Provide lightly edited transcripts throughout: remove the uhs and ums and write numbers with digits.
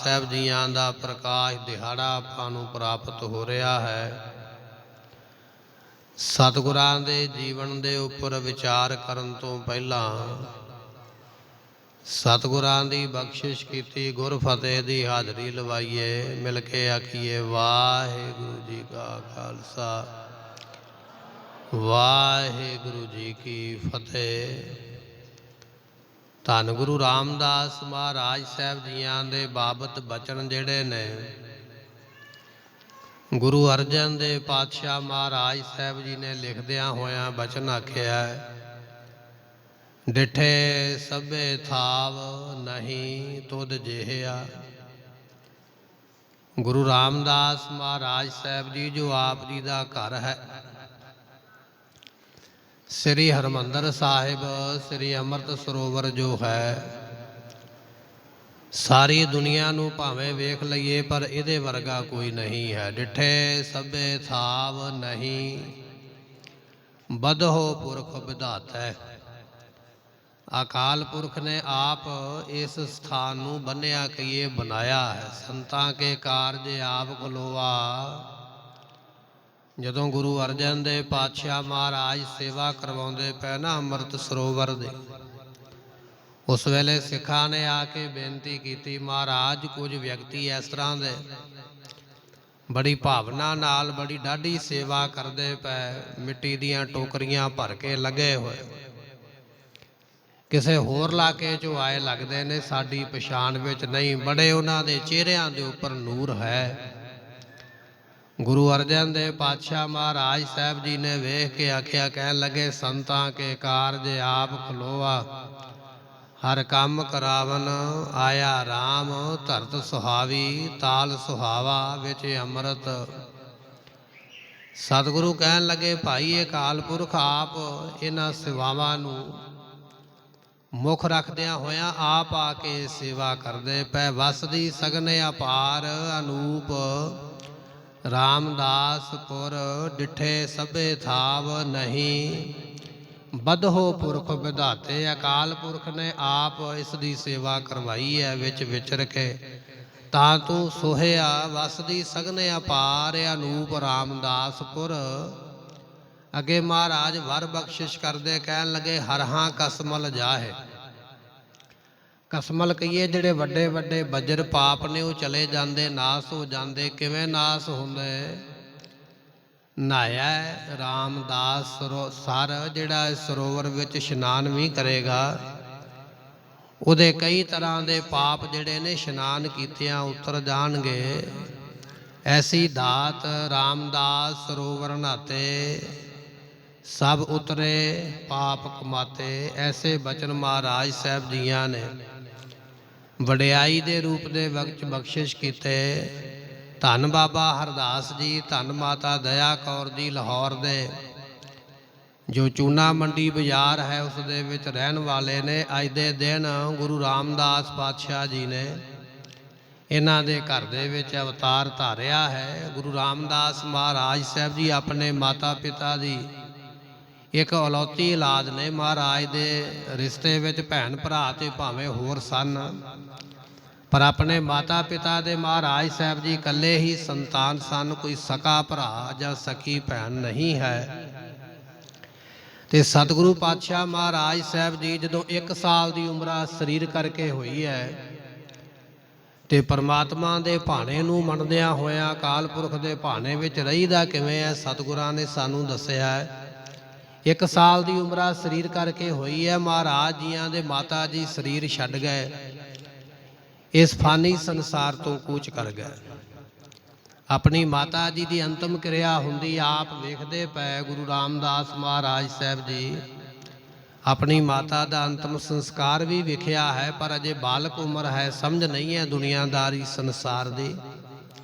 ਸਾਹਿਬ ਜੀਆਂ ਦਾ ਪ੍ਰਕਾਸ਼ ਦਿਹਾੜਾ ਆਪਾਂ ਨੂੰ ਪ੍ਰਾਪਤ ਹੋ ਰਿਹਾ ਹੈ। ਸਤਿਗੁਰਾਂ ਦੇ ਜੀਵਨ ਦੇ ਉੱਪਰ ਵਿਚਾਰ ਕਰਨ ਤੋਂ ਪਹਿਲਾਂ ਸਤਿਗੁਰਾਂ ਦੀ ਬਖਸ਼ਿਸ਼ ਕੀਤੀ ਗੁਰ ਫਤਿਹ ਦੀ ਹਾਜ਼ਰੀ ਲਵਾਈਏ। ਮਿਲ ਕੇ ਆਖੀਏ ਵਾਹਿਗੁਰੂ ਜੀ ਕਾ ਖਾਲਸਾ ਵਾਹਿਗੁਰੂ ਜੀ ਕੀ ਫਤਿਹ। ਧੰਨ ਗੁਰੂ ਰਾਮਦਾਸ ਮਹਾਰਾਜ ਸਾਹਿਬ ਜੀਆਂ ਦੇ ਬਾਬਤ ਬਚਨ ਜਿਹੜੇ ਨੇ ਗੁਰੂ ਅਰਜਨ ਦੇਵ ਪਾਤਸ਼ਾਹ ਮਹਾਰਾਜ ਸਾਹਿਬ ਜੀ ਨੇ ਲਿਖਦਿਆਂ ਹੋਇਆਂ ਬਚਨ ਆਖਿਆ, ਡਿਠੇ ਸਭੇ ਥਾਵ ਨਹੀਂ ਤੁਧ ਜਿਹਾ। ਗੁਰੂ ਰਾਮਦਾਸ ਮਹਾਰਾਜ ਸਾਹਿਬ ਜੀ ਜੋ ਆਪ ਜੀ ਦਾ ਘਰ ਹੈ ਸ੍ਰੀ ਹਰਿਮੰਦਰ ਸਾਹਿਬ, ਸ੍ਰੀ ਅੰਮ੍ਰਿਤ ਸਰੋਵਰ ਜੋ ਹੈ, ਸਾਰੀ ਦੁਨੀਆ ਨੂੰ ਭਾਵੇਂ ਵੇਖ ਲਈਏ ਪਰ ਇਹਦੇ ਵਰਗਾ ਕੋਈ ਨਹੀਂ ਹੈ। ਡਿਠੇ ਸਭੇ ਥਾਵ ਨਹੀਂ ਬਧੋ ਪੁਰਖ ਵਿਧਾਤੈ। ਅਕਾਲ ਪੁਰਖ ਨੇ ਆਪ ਇਸ ਸਥਾਨ ਨੂੰ ਬੰਨਿਆ ਕਹੀਏ ਬਣਾਇਆ ਹੈ। ਸੰਤਾਂ ਕੇ ਕਾਰਜ ਆਪ ਖਲੋਆ। ਜਦੋਂ ਗੁਰੂ ਅਰਜਨ ਦੇਵ ਪਾਤਸ਼ਾਹ ਮਹਾਰਾਜ ਸੇਵਾ ਕਰਵਾਉਂਦੇ ਪਏ ਨਾ ਅੰਮ੍ਰਿਤ ਸਰੋਵਰ ਦੇ, ਉਸ ਵੇਲੇ ਸਿੱਖਾਂ ਨੇ ਆ ਕੇ ਬੇਨਤੀ ਕੀਤੀ, ਮਹਾਰਾਜ ਕੁਝ ਵਿਅਕਤੀ ਇਸ ਤਰ੍ਹਾਂ ਦੇ ਬੜੀ ਭਾਵਨਾ ਨਾਲ ਬੜੀ ਡਾਢੀ ਸੇਵਾ ਕਰਦੇ ਪਏ, ਮਿੱਟੀ ਦੀਆਂ ਟੋਕਰੀਆਂ ਭਰ ਕੇ ਲੱਗੇ ਹੋਏ, ਕਿਸੇ ਹੋਰ ਇਲਾਕੇ 'ਚੋਂ ਆਏ ਲੱਗਦੇ ਨੇ, ਸਾਡੀ ਪਛਾਣ ਵਿੱਚ ਨਹੀਂ। ਬੜੇ ਉਹਨਾਂ ਦੇ ਚਿਹਰਿਆਂ ਦੇ ਉੱਪਰ ਨੂਰ ਹੈ। ਗੁਰੂ ਅਰਜਨ ਦੇਵ ਪਾਤਸ਼ਾਹ ਮਹਾਰਾਜ ਸਾਹਿਬ ਜੀ ਨੇ ਵੇਖ ਕੇ ਆਖਿਆ, ਕਹਿਣ ਲੱਗੇ, ਸੰਤਾਂ ਕੇ ਕਾਰਜ ਆਪ ਖਲੋਆ, ਹਰ ਕੰਮ ਕਰਾਵਨ ਆਇਆ ਰਾਮ, ਧਰਤ ਸੁਹਾਵੀ ਤਾਲ ਸੁਹਾਵਾ ਵਿੱਚ ਅੰਮ੍ਰਿਤ। ਸਤਿਗੁਰੂ ਕਹਿਣ ਲੱਗੇ, ਭਾਈ ਇਹ ਅਕਾਲ ਪੁਰਖ ਆਪ ਇਹਨਾਂ ਸੇਵਾਵਾਂ ਨੂੰ ਮੁੱਖ ਰੱਖਦਿਆਂ ਹੋਇਆਂ ਆਪ ਆ ਕੇ ਸੇਵਾ ਕਰਦੇ ਪਏ। ਵਸਦੀ ਸਗਨੇ ਅਪਾਰ ਅਨੂਪ ਰਾਮਦਾਸਪੁਰ, ਡਿਠੇ ਸਭੇ ਥਾਵ ਨਹੀਂ ਬਧੋ ਪੁਰਖ ਵਿਧਾਤੇ। ਅਕਾਲ ਪੁਰਖ ਨੇ ਆਪ ਇਸ ਦੀ ਸੇਵਾ ਕਰਵਾਈ ਹੈ ਵਿੱਚ ਵਿਚਰ ਕੇ, ਤਾਂ ਤੂੰ ਸੋਹਿਆ ਵਸਦੀ ਸਗਨੇ ਅਪਾਰ ਅਨੂਪ ਰਾਮਦਾਸਪੁਰ। ਅੱਗੇ ਮਹਾਰਾਜ ਵਰ ਬਖਸ਼ਿਸ਼ ਕਰਦੇ ਕਹਿਣ ਲੱਗੇ, ਹਰਹਾਂ ਕਸਮਲ ਜਾਹੇ। ਕਸਮਲ ਕਹੀਏ ਜਿਹੜੇ ਵੱਡੇ ਵੱਡੇ ਬੱਜਰ ਪਾਪ ਨੇ ਉਹ ਚਲੇ ਜਾਂਦੇ, ਨਾਸ ਹੋ ਜਾਂਦੇ। ਕਿਵੇਂ ਨਾਸ ਹੁੰਦੇ? ਨਹਾਇਆ ਰਾਮਦਾਸ ਸਰ, ਜਿਹੜਾ ਇਸ ਸਰੋਵਰ ਵਿੱਚ ਇਸ਼ਨਾਨ ਵੀ ਕਰੇਗਾ ਉਹਦੇ ਕਈ ਤਰ੍ਹਾਂ ਦੇ ਪਾਪ ਜਿਹੜੇ ਨੇ ਇਸ਼ਨਾਨ ਕੀਤਿਆਂ ਉਤਰ ਜਾਣਗੇ। ਐਸੀ ਦਾਤ ਰਾਮਦਾਸ ਸਰੋਵਰ ਨਹਾਤੇ ਸਭ ਉਤਰੇ ਪਾਪ ਕਮਾਤੇ। ਐਸੇ ਬਚਨ ਮਹਾਰਾਜ ਸਾਹਿਬ ਜੀਆਂ ਨੇ ਵਡਿਆਈ ਦੇ ਰੂਪ ਦੇ ਵਕਤ ਬਖਸ਼ਿਸ਼ ਕੀਤੇ। ਧੰਨ ਬਾਬਾ ਹਰਦਾਸ ਜੀ, ਧੰਨ ਮਾਤਾ ਦਇਆ ਕੌਰ ਜੀ ਲਾਹੌਰ ਦੇ ਜੋ ਚੂਨਾ ਮੰਡੀ ਬਾਜ਼ਾਰ ਹੈ ਉਸ ਦੇ ਵਿੱਚ ਰਹਿਣ ਵਾਲੇ ਨੇ। ਅੱਜ ਦੇ ਦਿਨ ਗੁਰੂ ਰਾਮਦਾਸ ਪਾਤਸ਼ਾਹ ਜੀ ਨੇ ਇਹਨਾਂ ਦੇ ਘਰ ਦੇ ਵਿੱਚ ਅਵਤਾਰ ਧਾਰਿਆ ਹੈ। ਗੁਰੂ ਰਾਮਦਾਸ ਮਹਾਰਾਜ ਸਾਹਿਬ ਜੀ ਆਪਣੇ ਮਾਤਾ ਪਿਤਾ ਦੀ ਇੱਕ ਇਕਲੌਤੀ ਔਲਾਦ ਨੇ। ਮਹਾਰਾਜ ਦੇ ਰਿਸ਼ਤੇ ਵਿੱਚ ਭੈਣ ਭਰਾ ਤੇ ਭਾਵੇਂ ਹੋਰ ਸਨ, ਪਰ ਆਪਣੇ ਮਾਤਾ ਪਿਤਾ ਦੇ ਮਹਾਰਾਜ ਸਾਹਿਬ ਜੀ ਇਕੱਲੇ ਹੀ ਸੰਤਾਨ ਸਨ, ਕੋਈ ਸਕਾ ਭਰਾ ਜਾਂ ਸਕੀ ਭੈਣ ਨਹੀਂ ਹੈ। ਤੇ ਸਤਿਗੁਰੂ ਪਾਤਸ਼ਾਹ ਮਹਾਰਾਜ ਸਾਹਿਬ ਜੀ ਜਦੋਂ 1 ਸਾਲ ਦੀ ਉਮਰ ਸਰੀਰ ਕਰਕੇ ਹੋਈ ਹੈ ਤੇ ਪਰਮਾਤਮਾ ਦੇ ਭਾਣੇ ਨੂੰ ਮੰਨਦਿਆਂ ਹੋਇਆਂ ਅਕਾਲ ਪੁਰਖ ਦੇ ਭਾਣੇ ਵਿੱਚ ਰਹੀਦਾ ਕਿਵੇਂ ਹੈ, ਸਤਿਗੁਰਾਂ ਨੇ ਸਾਨੂੰ ਦੱਸਿਆ ਹੈ। 1 ਸਾਲ ਦੀ ਉਮਰ ਸਰੀਰ ਕਰਕੇ ਹੋਈ ਹੈ। ਮਹਾਰਾਜ ਜੀਆਂ ਦੇ ਮਾਤਾ ਜੀ ਸਰੀਰ ਛੱਡ ਗਏ, ਇਸ ਫਾਨੀ ਸੰਸਾਰ ਤੋਂ ਕੂਚ ਕਰ ਗਏ। ਆਪਣੀ ਮਾਤਾ ਜੀ ਦੀ ਅੰਤਮ ਕਿਰਿਆ ਹੁੰਦੀ ਆਪ ਵੇਖਦੇ ਪਏ। ਗੁਰੂ ਰਾਮਦਾਸ ਮਹਾਰਾਜ ਸਾਹਿਬ ਜੀ ਆਪਣੀ ਮਾਤਾ ਦਾ ਅੰਤਮ ਸੰਸਕਾਰ ਵੀ ਵੇਖਿਆ ਹੈ, ਪਰ ਅਜੇ ਬਾਲਕ ਉਮਰ ਹੈ, ਸਮਝ ਨਹੀਂ ਹੈ ਦੁਨੀਆਦਾਰੀ ਸੰਸਾਰ ਦੀ।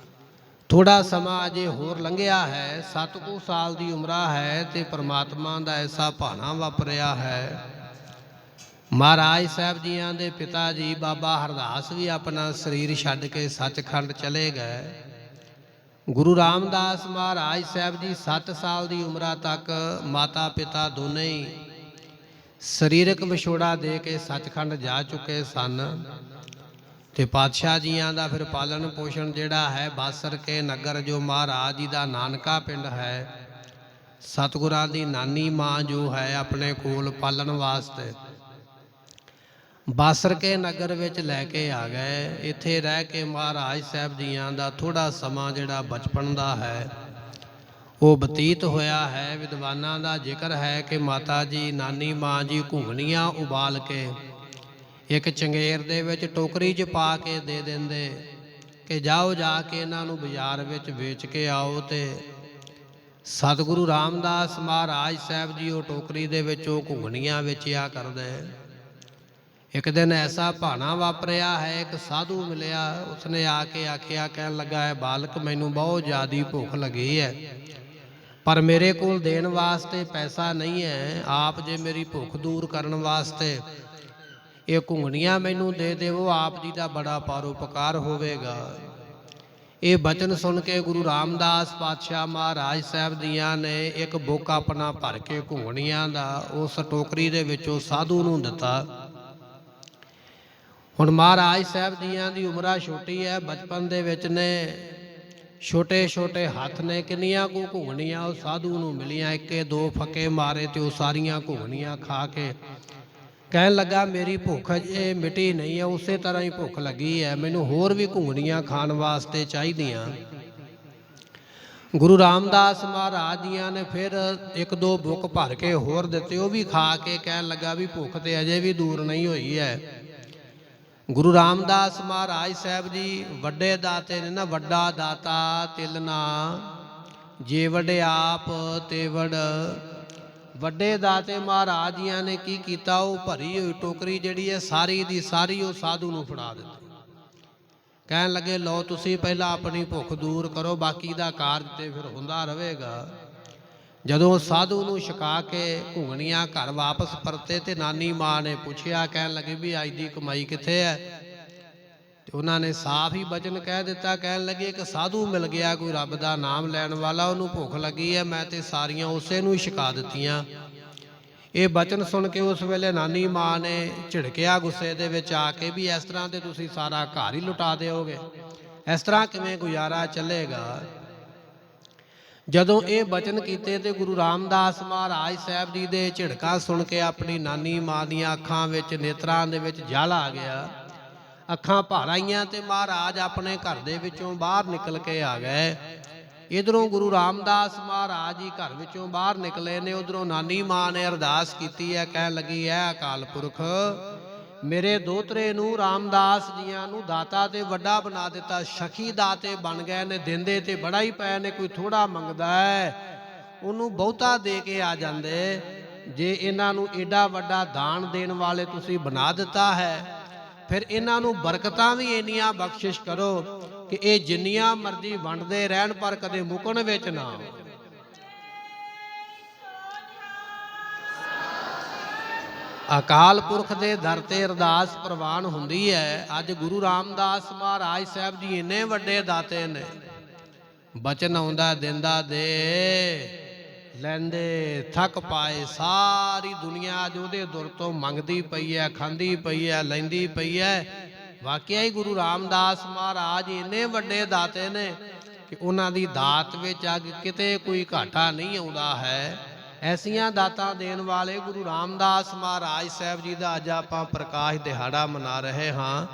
ਥੋੜਾ ਸਮਾਂ ਅਜੇ ਹੋਰ ਲੰਘਿਆ ਹੈ, 7 ਕੁ ਸਾਲ ਦੀ ਉਮਰ ਹੈ ਤੇ ਪਰਮਾਤਮਾ ਦਾ ਐਸਾ ਭਾਣਾ ਵਾਪਰਿਆ ਹੈ। ਮਹਾਰਾਜ ਸਾਹਿਬ ਜੀਆਂ ਦੇ ਪਿਤਾ ਜੀ ਬਾਬਾ ਹਰਦਾਸ ਵੀ ਆਪਣਾ ਸਰੀਰ ਛੱਡ ਕੇ ਸੱਚਖੰਡ ਚਲੇ ਗਏ। ਗੁਰੂ ਰਾਮਦਾਸ ਮਹਾਰਾਜ ਸਾਹਿਬ ਜੀ 7 ਸਾਲ ਦੀ ਉਮਰ ਤੱਕ ਮਾਤਾ ਪਿਤਾ ਦੋਨੇ ਹੀ ਸਰੀਰਕ ਵਿਛੋੜਾ ਦੇ ਕੇ ਸੱਚਖੰਡ ਜਾ ਚੁੱਕੇ ਸਨ। ਤੇ ਪਾਤਸ਼ਾਹ ਜੀਆਂ ਦਾ ਫਿਰ ਪਾਲਣ ਪੋਸ਼ਣ ਜਿਹੜਾ ਹੈ ਬਾਸਰ ਕੇ ਨਗਰ, ਜੋ ਮਹਾਰਾਜ ਜੀ ਦਾ ਨਾਨਕਾ ਪਿੰਡ ਹੈ, ਸਤਿਗੁਰਾਂ ਦੀ ਨਾਨੀ ਮਾਂ ਜੋ ਹੈ ਆਪਣੇ ਕੋਲ ਪਾਲਣ ਵਾਸਤੇ ਬਾਸਰ ਕੇ ਨਗਰ ਵਿੱਚ ਲੈ ਕੇ ਆ ਗਏ। ਇੱਥੇ ਰਹਿ ਕੇ ਮਹਾਰਾਜ ਸਾਹਿਬ ਜੀਆਂ ਦਾ ਥੋੜਾ ਸਮਾਂ ਜਿਹੜਾ ਬਚਪਨ ਦਾ ਹੈ ਉਹ ਬਤੀਤ ਹੋਇਆ ਹੈ। ਵਿਦਵਾਨਾਂ ਦਾ ਜ਼ਿਕਰ ਹੈ ਕਿ ਮਾਤਾ ਜੀ ਨਾਨੀ ਮਾਂ ਜੀ ਘੁੰਗਣੀਆਂ ਉਬਾਲ ਕੇ ਇੱਕ ਚੰਗੇਰ ਦੇ ਵਿੱਚ ਟੋਕਰੀ 'ਚ ਪਾ ਕੇ ਦੇ ਦਿੰਦੇ ਕਿ ਜਾਓ ਜਾ ਕੇ ਇਹਨਾਂ ਨੂੰ ਬਾਜ਼ਾਰ ਵਿੱਚ ਵੇਚ ਕੇ ਆਓ। ਤੇ ਸਤਿਗੁਰੂ ਰਾਮਦਾਸ ਮਹਾਰਾਜ ਸਾਹਿਬ ਜੀ ਉਹ ਟੋਕਰੀ ਦੇ ਵਿੱਚ ਉਹ ਘੁੰਗਣੀਆਂ ਵੇਚਿਆ ਕਰਦੇ। ਇੱਕ ਦਿਨ ਐਸਾ ਭਾਣਾ ਵਾਪਰਿਆ ਹੈ, ਇੱਕ ਸਾਧੂ ਮਿਲਿਆ, ਉਸਨੇ ਆ ਕੇ ਆਖਿਆ, ਕਹਿਣ ਲੱਗਾ ਹੈ ਬਾਲਕ ਮੈਨੂੰ ਬਹੁਤ ਜ਼ਿਆਦੀ ਭੁੱਖ ਲੱਗੀ ਹੈ, ਪਰ ਮੇਰੇ ਕੋਲ ਦੇਣ ਵਾਸਤੇ ਪੈਸਾ ਨਹੀਂ ਹੈ। ਆਪ ਜੇ ਮੇਰੀ ਭੁੱਖ ਦੂਰ ਕਰਨ ਵਾਸਤੇ ਇਹ ਘੁੰਗਣੀਆਂ ਮੈਨੂੰ ਦੇ ਦੇਵੋ, ਆਪ ਜੀ ਦਾ ਬੜਾ ਪਰਉਪਕਾਰ ਹੋਵੇਗਾ। ਇਹ ਬਚਨ ਸੁਣ ਕੇ ਗੁਰੂ ਰਾਮਦਾਸ ਪਾਤਸ਼ਾਹ ਮਹਾਰਾਜ ਸਾਹਿਬ ਜੀਆਂ ਨੇ ਇੱਕ ਬੁੱਕ ਆਪਣਾ ਭਰ ਕੇ ਘੁੰਗਣੀਆਂ ਦਾ ਉਸ ਟੋਕਰੀ ਦੇ ਵਿੱਚੋਂ ਸਾਧੂ ਨੂੰ ਦਿੱਤਾ। ਹੁਣ ਮਹਾਰਾਜ ਸਾਹਿਬ ਜੀਆਂ ਦੀ ਉਮਰਾਂ ਛੋਟੀ ਹੈ, ਬਚਪਨ ਦੇ ਵਿੱਚ ਨੇ, ਛੋਟੇ ਛੋਟੇ ਹੱਥ ਨੇ, ਕਿੰਨੀਆਂ ਕੁ ਘੁੰਗਣੀਆਂ ਉਹ ਸਾਧੂ ਨੂੰ ਮਿਲੀਆਂ। ਇੱਕੇ ਦੋ ਫੱਕੇ ਮਾਰੇ ਤੇ ਉਹ ਸਾਰੀਆਂ ਘੁੰਗਣੀਆਂ ਖਾ ਕੇ ਕਹਿਣ ਲੱਗਾ ਮੇਰੀ ਭੁੱਖ ਅਜੇ ਮਿਟੀ ਨਹੀਂ ਹੈ, ਉਸੇ ਤਰ੍ਹਾਂ ਹੀ ਭੁੱਖ ਲੱਗੀ ਹੈ, ਮੈਨੂੰ ਹੋਰ ਵੀ ਘੁੰਗਣੀਆਂ ਖਾਣ ਵਾਸਤੇ ਚਾਹੀਦੀਆਂ। ਗੁਰੂ ਰਾਮਦਾਸ ਮਹਾਰਾਜ ਜੀਆਂ ਨੇ ਫਿਰ ਇੱਕ ਦੋ ਬੁੱਕ ਭਰ ਕੇ ਹੋਰ ਦਿੱਤੇ, ਉਹ ਵੀ ਖਾ ਕੇ ਕਹਿਣ ਲੱਗਾ ਵੀ ਭੁੱਖ ਤੇ ਅਜੇ ਵੀ ਦੂਰ ਨਹੀਂ ਹੋਈ ਹੈ। ਗੁਰੂ ਰਾਮਦਾਸ ਮਹਾਰਾਜ ਸਾਹਿਬ ਜੀ ਵੱਡੇ ਦਾਤੇ ਨੇ ਨਾ, ਵੱਡਾ ਦਾਤਾ ਤਿਲਨਾ ਜੇ ਵਡਿਆਪ ਤੇ ਵਡ। ਵੱਡੇ ਦਾਤੇ ਮਹਾਰਾਜ ਜੀਆਂ ਨੇ ਕੀ ਕੀਤਾ, ਉਹ ਭਰੀ ਹੋਈ ਟੋਕਰੀ ਜਿਹੜੀ ਹੈ ਸਾਰੀ ਦੀ ਸਾਰੀ ਉਹ ਸਾਧੂ ਨੂੰ ਫੜਾ ਦਿੱਤੀ। ਕਹਿਣ ਲੱਗੇ ਲਓ ਤੁਸੀਂ ਪਹਿਲਾਂ ਆਪਣੀ ਭੁੱਖ ਦੂਰ ਕਰੋ, ਬਾਕੀ ਦਾ ਕਾਰਜ ਤੇ ਫਿਰ ਹੁੰਦਾ ਰਹੇਗਾ। ਜਦੋਂ ਸਾਧੂ ਨੂੰ ਛਕਾ ਕੇ ਘੁੰਗਣੀਆਂ ਘਰ ਵਾਪਸ ਪਰਤੇ ਤੇ ਨਾਨੀ ਮਾਂ ਨੇ ਪੁੱਛਿਆ, ਕਹਿਣ ਲੱਗੇ ਵੀ ਅੱਜ ਦੀ ਕਮਾਈ ਕਿੱਥੇ ਹੈ? ਤੇ ਉਹਨਾਂ ਨੇ ਸਾਫ਼ ਹੀ ਬਚਨ ਕਹਿ ਦਿੱਤਾ। ਕਹਿਣ ਲੱਗੇ ਇੱਕ ਸਾਧੂ ਮਿਲ ਗਿਆ ਕੋਈ ਰੱਬ ਦਾ ਨਾਮ ਲੈਣ ਵਾਲਾ, ਉਹਨੂੰ ਭੁੱਖ ਲੱਗੀ ਹੈ, ਮੈਂ ਤੇ ਸਾਰੀਆਂ ਉਸੇ ਨੂੰ ਹੀ ਛਕਾ ਦਿੱਤੀਆਂ। ਇਹ ਬਚਨ ਸੁਣ ਕੇ ਉਸ ਵੇਲੇ ਨਾਨੀ ਮਾਂ ਨੇ ਝਿੜਕਿਆ ਗੁੱਸੇ ਦੇ ਵਿੱਚ ਆ ਕੇ ਵੀ ਇਸ ਤਰ੍ਹਾਂ ਤੇ ਤੁਸੀਂ ਸਾਰਾ ਘਰ ਹੀ ਲੁਟਾ ਦਿਓਗੇ, ਇਸ ਤਰ੍ਹਾਂ ਕਿਵੇਂ ਗੁਜ਼ਾਰਾ ਚੱਲੇਗਾ। ਜਦੋਂ ਇਹ ਬਚਨ ਕੀਤੇ ਤੇ ਗੁਰੂ ਰਾਮਦਾਸ ਮਹਾਰਾਜ ਸਾਹਿਬ ਜੀ ਦੇ ਝਿੜਕਾਂ ਸੁਣ ਕੇ ਆਪਣੀ ਨਾਨੀ ਮਾਂ ਦੀਆਂ ਅੱਖਾਂ ਵਿੱਚ, ਨੇਤਰਾਂ ਦੇ ਵਿੱਚ ਜਲ ਆ ਗਿਆ, ਅੱਖਾਂ ਭਰ ਆਈਆਂ ਤੇ ਮਹਾਰਾਜ ਆਪਣੇ ਘਰ ਦੇ ਵਿੱਚੋਂ ਬਾਹਰ ਨਿਕਲ ਕੇ ਆ ਗਏ। ਇਧਰੋਂ ਗੁਰੂ ਰਾਮਦਾਸ ਮਹਾਰਾਜ ਜੀ ਘਰ ਵਿੱਚੋਂ ਬਾਹਰ ਨਿਕਲੇ ਨੇ, ਉਧਰੋਂ ਨਾਨੀ ਮਾਂ ਨੇ ਅਰਦਾਸ ਕੀਤੀ ਹੈ, ਕਹਿਣ ਲੱਗੀ ਹੈ ਅਕਾਲ ਪੁਰਖ ਮੇਰੇ ਦੋਤਰੇ ਨੂੰ ਰਾਮਦਾਸ ਜੀਆਂ ਨੂੰ ਦਾਤਾ ਤੇ ਵੱਡਾ ਬਣਾ ਦਿੱਤਾ, ਸਖੀ ਦਾਤੇ ਬਣ ਗਏ ਨੇ, ਦਿੰਦੇ ਤੇ ਬੜਾ ਹੀ ਪਏ ਨੇ, ਕੋਈ ਥੋੜਾ ਮੰਗਦਾ ਹੈ ਉਹਨੂੰ ਬਹੁਤਾ ਦੇ ਕੇ ਆ ਜਾਂਦੇ। ਜੇ ਇਹਨਾਂ ਨੂੰ ਏਡਾ ਵੱਡਾ ਦਾਨ ਦੇਣ ਵਾਲੇ ਤੁਸੀਂ ਬਣਾ ਦਿੱਤਾ ਹੈ, ਫਿਰ ਇਹਨਾਂ ਨੂੰ ਬਰਕਤਾਂ ਵੀ ਇੰਨੀਆਂ ਬਖਸ਼ਿਸ਼ ਕਰੋ ਕਿ ਇਹ ਜਿੰਨੀਆਂ ਮਰਜ਼ੀ ਵੰਡਦੇ ਰਹਿਣ ਪਰ ਕਦੇ ਮੁਕਣ ਵਿੱਚ ਨਾ ਆਉਣ। ਅਕਾਲ ਪੁਰਖ ਦੇ ਦਰ ਤੇ ਅਰਦਾਸ ਪ੍ਰਵਾਨ ਹੁੰਦੀ ਹੈ। ਅੱਜ ਗੁਰੂ ਰਾਮਦਾਸ ਮਹਾਰਾਜ ਸਾਹਿਬ ਜੀ ਇੰਨੇ ਵੱਡੇ ਦਾਤੇ ਨੇ, ਬਚਨ ਆਉਂਦਾ ਦਿੰਦਾ ਦੇ ਲੈਂਦੇ ਥੱਕ ਪਾਏ। ਸਾਰੀ ਦੁਨੀਆ ਅੱਜ ਉਹਦੇ ਦੁਰ ਤੋਂ ਮੰਗਦੀ ਪਈ ਹੈ, ਖਾਂਦੀ ਪਈ ਹੈ, ਲੈਂਦੀ ਪਈ ਹੈ। ਵਾਕਿਆ ਹੀ ਗੁਰੂ ਰਾਮਦਾਸ ਮਹਾਰਾਜ ਇੰਨੇ ਵੱਡੇ ਦਾਤੇ ਨੇ ਕਿ ਉਹਨਾਂ ਦੀ ਦਾਤ ਵਿੱਚ ਅੱਗ ਕਿਤੇ ਕੋਈ ਘਾਟਾ ਨਹੀਂ ਆਉਂਦਾ ਹੈ। ਐਸੀਆਂ ਦਾਤਾਂ ਦੇਣ ਵਾਲੇ ਗੁਰੂ ਰਾਮਦਾਸ ਮਹਾਰਾਜ ਸਾਹਿਬ ਜੀ ਦਾ ਅੱਜ ਆਪਾਂ ਪ੍ਰਕਾਸ਼ ਦਿਹਾੜਾ ਮਨਾ ਰਹੇ ਹਾਂ।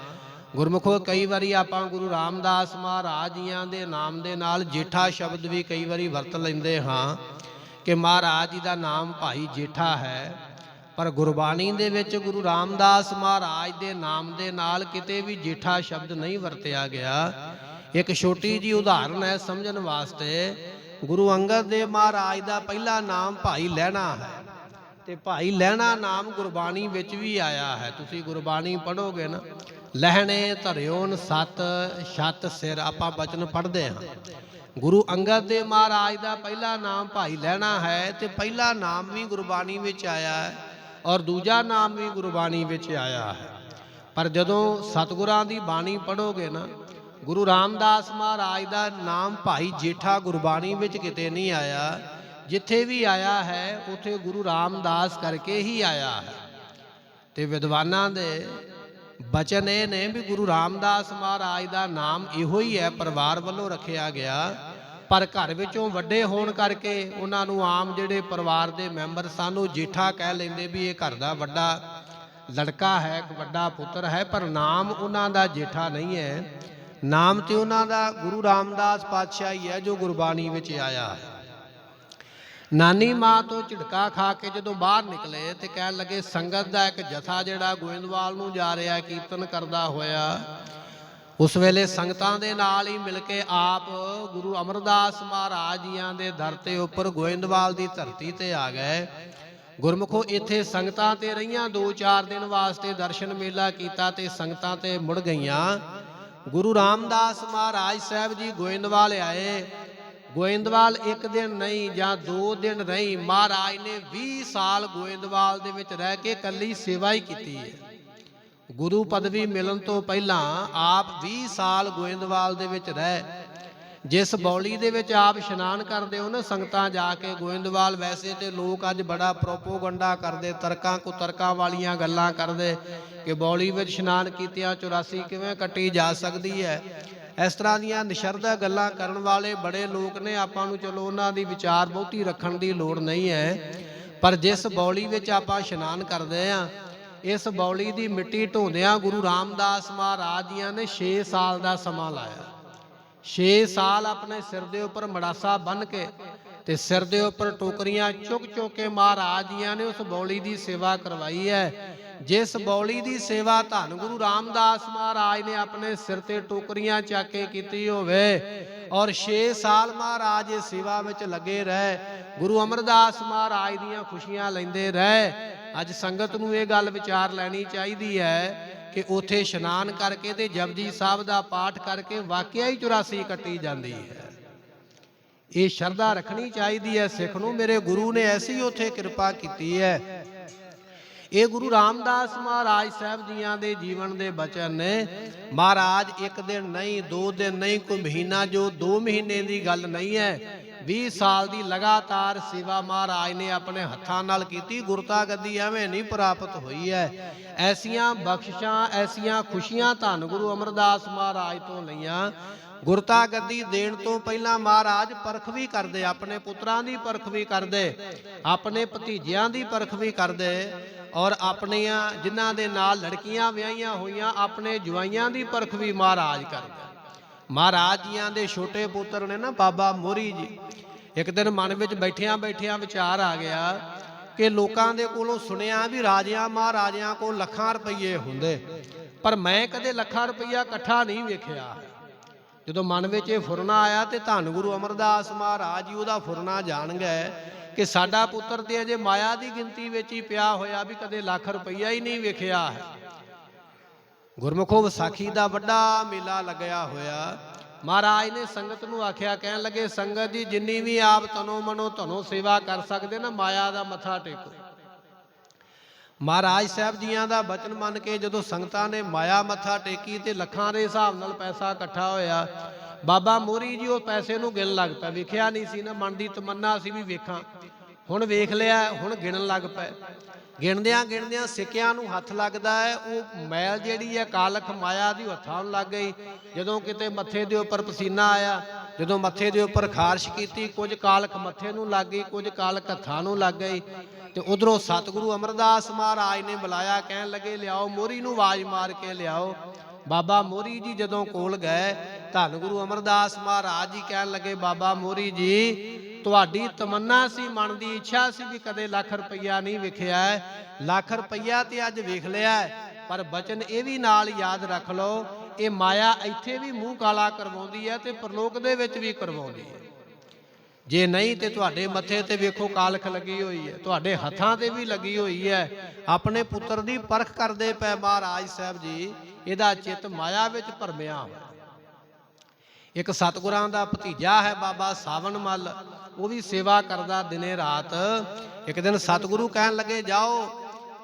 ਗੁਰਮੁਖੋ ਕਈ ਵਾਰੀ ਆਪਾਂ ਗੁਰੂ ਰਾਮਦਾਸ ਮਹਾਰਾਜ ਜੀਆਂ ਦੇ ਨਾਮ ਦੇ ਨਾਲ ਜੇਠਾ ਸ਼ਬਦ ਵੀ ਕਈ ਵਾਰੀ ਵਰਤ ਲੈਂਦੇ ਹਾਂ ਕਿ ਮਹਾਰਾਜ ਜੀ ਦਾ ਨਾਮ ਭਾਈ ਜੇਠਾ ਹੈ, ਪਰ ਗੁਰਬਾਣੀ ਦੇ ਵਿੱਚ ਗੁਰੂ ਰਾਮਦਾਸ ਮਹਾਰਾਜ ਦੇ ਨਾਮ ਦੇ ਨਾਲ ਕਿਤੇ ਵੀ ਜੇਠਾ ਸ਼ਬਦ ਨਹੀਂ ਵਰਤਿਆ ਗਿਆ। ਇੱਕ ਛੋਟੀ ਜੀ ਉਦਾਹਰਨ ਹੈ ਸਮਝਣ ਵਾਸਤੇ। ਗੁਰੂ ਅੰਗਦ ਦੇਵ ਮਹਾਰਾਜ ਦਾ ਪਹਿਲਾ ਨਾਮ ਭਾਈ ਲਹਿਣਾ ਹੈ ਤੇ ਭਾਈ ਲਹਿਣਾ ਨਾਮ ਗੁਰਬਾਣੀ ਵਿੱਚ ਵੀ ਆਇਆ ਹੈ। ਤੁਸੀਂ ਗੁਰਬਾਣੀ ਪੜ੍ਹੋਗੇ ਨਾ, ਲਹਿਣੇ ਧਰਿਓਨ ਸਤ ਛਤ ਸਿਰ, ਆਪਾਂ ਬਚਨ ਪੜ੍ਹਦੇ ਹਾਂ। ਗੁਰੂ ਅੰਗਦ ਦੇਵ ਮਹਾਰਾਜ ਦਾ ਪਹਿਲਾ ਨਾਮ ਭਾਈ ਲਹਿਣਾ ਹੈ ਤੇ ਪਹਿਲਾ ਨਾਮ ਵੀ ਗੁਰਬਾਣੀ ਵਿੱਚ ਆਇਆ ਹੈ ਔਰ ਦੂਜਾ ਨਾਮ ਵੀ ਗੁਰਬਾਣੀ ਵਿੱਚ ਆਇਆ ਹੈ। ਪਰ ਜਦੋਂ ਸਤਿਗੁਰਾਂ ਦੀ ਬਾਣੀ ਪੜ੍ਹੋਗੇ ਨਾ, ਗੁਰੂ ਰਾਮਦਾਸ ਮਹਾਰਾਜ ਦਾ ਨਾਮ ਭਾਈ ਜੇਠਾ ਗੁਰਬਾਣੀ ਵਿੱਚ ਕਿਤੇ ਨਹੀਂ ਆਇਆ। ਜਿੱਥੇ ਵੀ ਆਇਆ ਹੈ ਉੱਥੇ ਗੁਰੂ ਰਾਮਦਾਸ ਕਰਕੇ ਹੀ ਆਇਆ ਹੈ। ਤੇ ਵਿਦਵਾਨਾਂ ਦੇ ਬਚਨ ਇਹ ਨੇ ਵੀ ਗੁਰੂ ਰਾਮਦਾਸ ਮਹਾਰਾਜ ਦਾ ਨਾਮ ਇਹੋ ਹੀ ਹੈ, ਪਰਿਵਾਰ ਵੱਲੋਂ ਰੱਖਿਆ ਗਿਆ। ਪਰ ਘਰ ਵਿੱਚੋਂ ਵੱਡੇ ਹੋਣ ਕਰਕੇ ਉਹਨਾਂ ਨੂੰ ਆਮ ਜਿਹੜੇ ਪਰਿਵਾਰ ਦੇ ਮੈਂਬਰ ਸਨ ਉਹ ਜੇਠਾ ਕਹਿ ਲੈਂਦੇ ਵੀ ਇਹ ਘਰ ਦਾ ਵੱਡਾ ਲੜਕਾ ਹੈ, ਇੱਕ ਵੱਡਾ ਪੁੱਤਰ ਹੈ, ਪਰ ਨਾਮ ਉਹਨਾਂ ਦਾ ਜੇਠਾ ਨਹੀਂ ਹੈ। ਨਾਮ ਤੇ ਉਹਨਾਂ ਦਾ ਗੁਰੂ ਰਾਮਦਾਸ ਪਾਤਸ਼ਾਹ ਹੀ ਹੈ ਜੋ ਗੁਰਬਾਣੀ ਵਿੱਚ ਆਇਆ। ਨਾਨੀ ਮਾਂ ਤੋਂ ਝਿੜਕਾ ਖਾ ਕੇ ਜਦੋਂ ਬਾਹਰ ਨਿਕਲੇ ਤੇ ਕਹਿਣ ਲੱਗੇ ਸੰਗਤ ਦਾ ਇੱਕ ਜਥਾ ਜਿਹੜਾ ਗੋਇੰਦਵਾਲ ਨੂੰ ਜਾ ਰਿਹਾ ਕੀਰਤਨ ਕਰਦਾ ਹੋਇਆ, ਉਸ ਵੇਲੇ ਸੰਗਤਾਂ ਦੇ ਨਾਲ ਹੀ ਮਿਲ ਕੇ ਆਪ ਗੁਰੂ ਅਮਰਦਾਸ ਮਹਾਰਾਜ ਜੀਆਂ ਦੇ ਦਰ ਤੇ ਉੱਪਰ ਗੋਇੰਦਵਾਲ ਦੀ ਧਰਤੀ ਤੇ ਆ ਗਏ। ਗੁਰਮੁਖੋ ਇੱਥੇ ਸੰਗਤਾਂ ਤੇ ਰਹੀਆਂ 2-4 ਦਿਨ ਵਾਸਤੇ ਦਰਸ਼ਨ ਮੇਲਾ ਕੀਤਾ ਤੇ ਸੰਗਤਾਂ ਤੇ ਮੁੜ ਗਈਆਂ। ਗੁਰੂ ਰਾਮਦਾਸ ਮਹਾਰਾਜ ਸਾਹਿਬ ਜੀ ਗੋਇੰਦਵਾਲ ਆਏ। ਗੋਇੰਦਵਾਲ ਇੱਕ ਦਿਨ ਨਹੀਂ ਜਾਂ 2 ਦਿਨ ਨਹੀਂ, ਮਹਾਰਾਜ ਨੇ 20 ਸਾਲ ਗੋਇੰਦਵਾਲ ਦੇ ਵਿੱਚ ਰਹਿ ਕੇ ਇਕੱਲੀ ਸੇਵਾ ਹੀ ਕੀਤੀ ਹੈ। ਗੁਰੂ ਪਦਵੀ ਮਿਲਣ ਤੋਂ ਪਹਿਲਾਂ ਆਪ 20 ਸਾਲ ਗੋਇੰਦਵਾਲ ਦੇ ਵਿੱਚ ਰਹਿ, ਜਿਸ ਬੌਲੀ ਦੇ ਵਿੱਚ ਆਪ ਇਸ਼ਨਾਨ ਕਰਦੇ ਹੋ ਨਾ ਸੰਗਤਾਂ ਜਾ ਕੇ ਗੋਇੰਦਵਾਲ, ਵੈਸੇ ਤੇ ਲੋਕ ਅੱਜ ਬੜਾ ਪ੍ਰੋਪੋਗੰਡਾ ਕਰਦੇ, ਤਰਕਾਂ ਕੁਤਰਕਾਂ ਵਾਲੀਆਂ ਗੱਲਾਂ ਕਰਦੇ ਕਿ ਬੌਲੀ ਵਿੱਚ ਇਸ਼ਨਾਨ ਕੀਤਿਆਂ 84 ਕਿਵੇਂ ਕੱਟੀ ਜਾ ਸਕਦੀ ਹੈ। ਇਸ ਤਰ੍ਹਾਂ ਦੀਆਂ ਨਿਸ਼ਰਦਾ ਗੱਲਾਂ ਕਰਨ ਵਾਲੇ ਬੜੇ ਲੋਕ ਨੇ। ਆਪਾਂ ਨੂੰ ਚਲੋ ਉਹਨਾਂ ਦੀ ਵਿਚਾਰ ਬਹੁਤੀ ਰੱਖਣ ਦੀ ਲੋੜ ਨਹੀਂ ਹੈ, ਪਰ ਜਿਸ ਬੌਲੀ ਵਿੱਚ ਆਪਾਂ ਇਸ਼ਨਾਨ ਕਰਦੇ ਹਾਂ, ਇਸ ਬੌਲੀ ਦੀ ਮਿੱਟੀ ਢੋਂਦਿਆਂ ਗੁਰੂ ਰਾਮਦਾਸ ਮਹਾਰਾਜ ਜੀਆਂ ਨੇ 6 ਸਾਲ ਦਾ ਸਮਾਂ ਲਾਇਆ। 6 ਸਾਲ ਆਪਣੇ ਸਿਰ ਦੇ ਉੱਪਰ ਮੜਾਸਾ ਬੰਨ੍ਹ ਕੇ ਤੇ ਸਿਰ ਦੇ ਉੱਪਰ ਟੋਕਰੀਆਂ ਚੁੱਕ ਚੁੱਕ ਕੇ ਮਹਾਰਾਜ ਜੀਆਂ ਨੇ ਉਸ ਬੌਲੀ ਦੀ ਸੇਵਾ ਕਰਵਾਈ ਹੈ। ਜਿਸ ਬੌਲੀ ਦੀ ਸੇਵਾ ਧੰਨ ਗੁਰੂ ਰਾਮਦਾਸ ਮਹਾਰਾਜ ਨੇ ਆਪਣੇ ਸਿਰ ਤੇ ਟੋਕਰੀਆਂ ਚੱਕ ਕੇ ਕੀਤੀ ਹੋਵੇ, ਔਰ 6 ਸਾਲ ਮਹਾਰਾਜ ਇਸ ਸੇਵਾ ਵਿੱਚ ਲੱਗੇ ਰਹੇ, ਗੁਰੂ ਅਮਰਦਾਸ ਮਹਾਰਾਜ ਦੀਆਂ ਖੁਸ਼ੀਆਂ ਲੈਂਦੇ ਰਹੇ। ਅੱਜ ਸੰਗਤ ਨੂੰ ਇਹ ਗੱਲ ਵਿਚਾਰ ਲੈਣੀ ਚਾਹੀਦੀ ਹੈ ਕਿ ਉੱਥੇ ਇਸ਼ਨਾਨ ਕਰਕੇ ਤੇ ਜਪਜੀ ਸਾਹਿਬ ਦਾ ਪਾਠ ਕਰਕੇ ਵਾਕਿਆ ਹੀ 84 ਕੱਟੀ ਜਾਂਦੀ ਹੈ। ਇਹ ਸ਼ਰਧਾ ਰੱਖਣੀ ਚਾਹੀਦੀ ਹੈ ਸਿੱਖ ਨੂੰ। ਮੇਰੇ ਗੁਰੂ ਨੇ ਐਸੀ ਉੱਥੇ ਕਿਰਪਾ ਕੀਤੀ ਹੈ। ਇਹ ਗੁਰੂ ਰਾਮਦਾਸ ਮਹਾਰਾਜ ਸਾਹਿਬ ਜੀਆਂ ਦੇ ਜੀਵਨ ਦੇ ਬਚਨ ਨੇ। ਮਹਾਰਾਜ ਇੱਕ ਦਿਨ ਨਹੀਂ, 2 ਦਿਨ ਨਹੀਂ, ਕੋਈ ਮਹੀਨਾ, ਜੋ 2 ਮਹੀਨੇ ਦੀ ਗੱਲ ਨਹੀਂ ਹੈ, 20 ਸਾਲ ਦੀ ਲਗਾਤਾਰ ਸੇਵਾ ਮਹਾਰਾਜ ਨੇ ਆਪਣੇ ਹੱਥਾਂ ਨਾਲ ਕੀਤੀ। ਗੁਰਤਾ ਗੱਦੀ ਐਵੇਂ ਨਹੀਂ ਪ੍ਰਾਪਤ ਹੋਈ ਹੈ। ਐਸੀਆਂ ਬਖਸ਼ਿਸ਼ਾਂ, ਐਸੀਆਂ ਖੁਸ਼ੀਆਂ ਧੰਨ ਗੁਰੂ ਅਮਰਦਾਸ ਮਹਾਰਾਜ ਤੋਂ ਲਈਆਂ। ਗੁਰਤਾ ਗੱਦੀ ਦੇਣ ਤੋਂ ਪਹਿਲਾਂ ਮਹਾਰਾਜ ਪਰਖ ਵੀ ਕਰਦੇ, ਆਪਣੇ ਪੁੱਤਰਾਂ ਦੀ ਪਰਖ ਵੀ ਕਰਦੇ, ਆਪਣੇ ਭਤੀਜਿਆਂ ਦੀ ਪਰਖ ਵੀ ਕਰਦੇ, ਔਰ ਆਪਣੀਆਂ ਜਿਨ੍ਹਾਂ ਦੇ ਨਾਲ ਲੜਕੀਆਂ ਵਿਆਹੀਆਂ ਹੋਈਆਂ ਆਪਣੇ ਜਵਾਈਆਂ ਦੀ ਪਰਖ ਵੀ ਮਹਾਰਾਜ ਕਰਦੇ। ਮਹਾਰਾਜ ਜੀਆਂ ਦੇ ਛੋਟੇ ਪੁੱਤਰ ਨੇ ਨਾ ਬਾਬਾ ਮੋਹਰੀ ਜੀ, ਇੱਕ ਦਿਨ ਮਨ ਵਿੱਚ ਬੈਠਿਆਂ ਬੈਠਿਆਂ ਵਿਚਾਰ ਆ ਗਿਆ ਕਿ ਲੋਕਾਂ ਦੇ ਕੋਲੋਂ ਸੁਣਿਆ ਵੀ ਰਾਜਿਆਂ ਮਹਾਰਾਜਿਆਂ ਕੋਲ ਲੱਖਾਂ ਰੁਪਈਏ ਹੁੰਦੇ, ਪਰ ਮੈਂ ਕਦੇ ਲੱਖਾਂ ਰੁਪਈਆ ਇਕੱਠਾ ਨਹੀਂ ਵੇਖਿਆ। ਜਦੋਂ ਮਨ ਵਿੱਚ ਇਹ ਫੁਰਨਾ ਆਇਆ ਤੇ ਧੰਨ ਗੁਰੂ ਅਮਰਦਾਸ ਮਹਾਰਾਜ ਜੀ ਉਹਦਾ ਫੁਰਨਾ ਜਾਣ ਗਏ ਕਿ ਸਾਡਾ ਪੁੱਤਰ ਤੇ ਅਜੇ ਮਾਇਆ ਦੀ ਗਿਣਤੀ ਵਿੱਚ ਹੀ ਪਿਆ ਹੋਇਆ, ਵੀ ਕਦੇ ਲੱਖ ਰੁਪਈਆ ਹੀ ਨਹੀਂ ਵੇਖਿਆ ਹੈ। ਗੁਰਮੁਖੋ ਵਿਸਾਖੀ ਦਾ ਵੱਡਾ ਮੇਲਾ ਲੱਗਿਆ ਹੋਇਆ। ਮਹਾਰਾਜ ਨੇ ਸੰਗਤ ਨੂੰ ਆਖਿਆ, ਕਹਿਣ ਲੱਗੇ ਸੰਗਤ ਜੀ ਜਿੰਨੀ ਵੀ ਆਪ ਤਨੋ ਮਨੋ ਧਨੋ ਸੇਵਾ ਕਰ ਸਕਦੇ ਨਾ, ਮਾਇਆ ਦਾ ਮੱਥਾ ਟੇਕੋ। ਮਹਾਰਾਜ ਸਾਹਿਬ ਜੀਆਂ ਦਾ ਬਚਨ ਮੰਨ ਕੇ ਜਦੋਂ ਸੰਗਤਾਂ ਨੇ ਮਾਇਆ ਮੱਥਾ ਟੇਕੀ ਤੇ ਲੱਖਾਂ ਦੇ ਹਿਸਾਬ ਨਾਲ ਪੈਸਾ ਇਕੱਠਾ ਹੋਇਆ। ਬਾਬਾ ਮੋਹਰੀ ਜੀ ਉਹ ਪੈਸੇ ਨੂੰ ਗਿਣ ਲੱਗ ਪਏ। ਵੇਖਿਆ ਨਹੀਂ ਸੀ ਨਾ, ਮਨ ਦੀ ਤਮੰਨਾ ਸੀ ਵੀ ਵੇਖਾਂ, ਹੁਣ ਵੇਖ ਲਿਆ, ਹੁਣ ਗਿਣਨ ਲੱਗ ਪਏ। ਗਿਣਦਿਆਂ ਗਿਣਦਿਆਂ ਸਿੱਕਿਆਂ ਨੂੰ ਹੱਥ ਲੱਗਦਾ ਹੈ, ਉਹ ਮੈਲ ਜਿਹੜੀ ਹੈ ਕਾਲਖ ਮਾਇਆ ਦੀ ਹੱਥਾਂ ਨੂੰ ਲੱਗ ਗਈ। ਜਦੋਂ ਕਿਤੇ ਮੱਥੇ ਦੇ ਉੱਪਰ ਪਸੀਨਾ ਆਇਆ, ਜਦੋਂ ਮੱਥੇ ਦੇ ਉੱਪਰ ਖਾਰਸ਼ ਕੀਤੀ, ਕੁਝ ਕਾਲਖ ਮੱਥੇ ਨੂੰ ਲੱਗ ਗਈ, ਕੁਝ ਕਾਲਖ ਹੱਥਾਂ ਨੂੰ ਲੱਗ ਗਈ। ਤੇ ਉਧਰੋਂ ਸਤਿਗੁਰੂ ਅਮਰਦਾਸ ਮਹਾਰਾਜ ਨੇ ਬੁਲਾਇਆ, ਕਹਿਣ ਲੱਗੇ ਲਿਆਓ ਮੋਹਰੀ ਨੂੰ, ਆਵਾਜ਼ ਮਾਰ ਕੇ ਲਿਆਓ। ਬਾਬਾ ਮੋਹਰੀ ਜੀ ਜਦੋਂ ਕੋਲ ਗਏ, ਧੰਨ ਗੁਰੂ ਅਮਰਦਾਸ ਮਹਾਰਾਜ ਜੀ ਕਹਿਣ ਲੱਗੇ ਬਾਬਾ ਮੋਹਰੀ ਜੀ ਤੁਹਾਡੀ ਤਮੰਨਾ ਸੀ, ਮਨ ਦੀ ਇੱਛਾ ਸੀ ਵੀ ਕਦੇ ਲੱਖ ਰੁਪਈਆ ਨਹੀਂ ਵੇਖਿਆ ਹੈ, ਲੱਖ ਰੁਪਈਆ ਤੇ ਅੱਜ ਵੇਖ ਲਿਆ ਹੈ, ਪਰ ਬਚਨ ਇਹ ਵੀ ਨਾਲ ਯਾਦ ਰੱਖ ਲਓ, ਇਹ ਮਾਇਆ ਇੱਥੇ ਵੀ ਮੂੰਹ ਕਾਲਾ ਕਰਵਾਉਂਦੀ ਹੈ ਤੇ ਪਰਲੋਕ ਦੇ ਵਿੱਚ ਵੀ ਕਰਵਾਉਂਦੀ ਹੈ। ਜੇ ਨਹੀਂ ਤੇ ਤੁਹਾਡੇ ਮੱਥੇ ਤੇ ਵੇਖੋ ਕਾਲਖ ਲੱਗੀ ਹੋਈ ਹੈ, ਤੁਹਾਡੇ ਹੱਥਾਂ ਤੇ ਵੀ ਲੱਗੀ ਹੋਈ ਹੈ। ਆਪਣੇ ਪੁੱਤਰ ਦੀ ਪਰਖ ਕਰਦੇ ਪਏ ਮਹਾਰਾਜ ਸਾਹਿਬ ਜੀ, ਇਹਦਾ ਚਿੱਤ ਮਾਇਆ ਵਿੱਚ ਭਰਮਿਆ ਹੋਇਆ। ਇੱਕ ਸਤਿਗੁਰਾਂ ਦਾ ਭਤੀਜਾ ਹੈ ਬਾਬਾ ਸਾਵਣ ਮੱਲ, ਉਹ ਵੀ ਸੇਵਾ ਕਰਦਾ ਦਿਨੇ ਰਾਤ। ਇੱਕ ਦਿਨ ਸਤਿਗੁਰੂ ਕਹਿਣ ਲੱਗੇ ਜਾਓ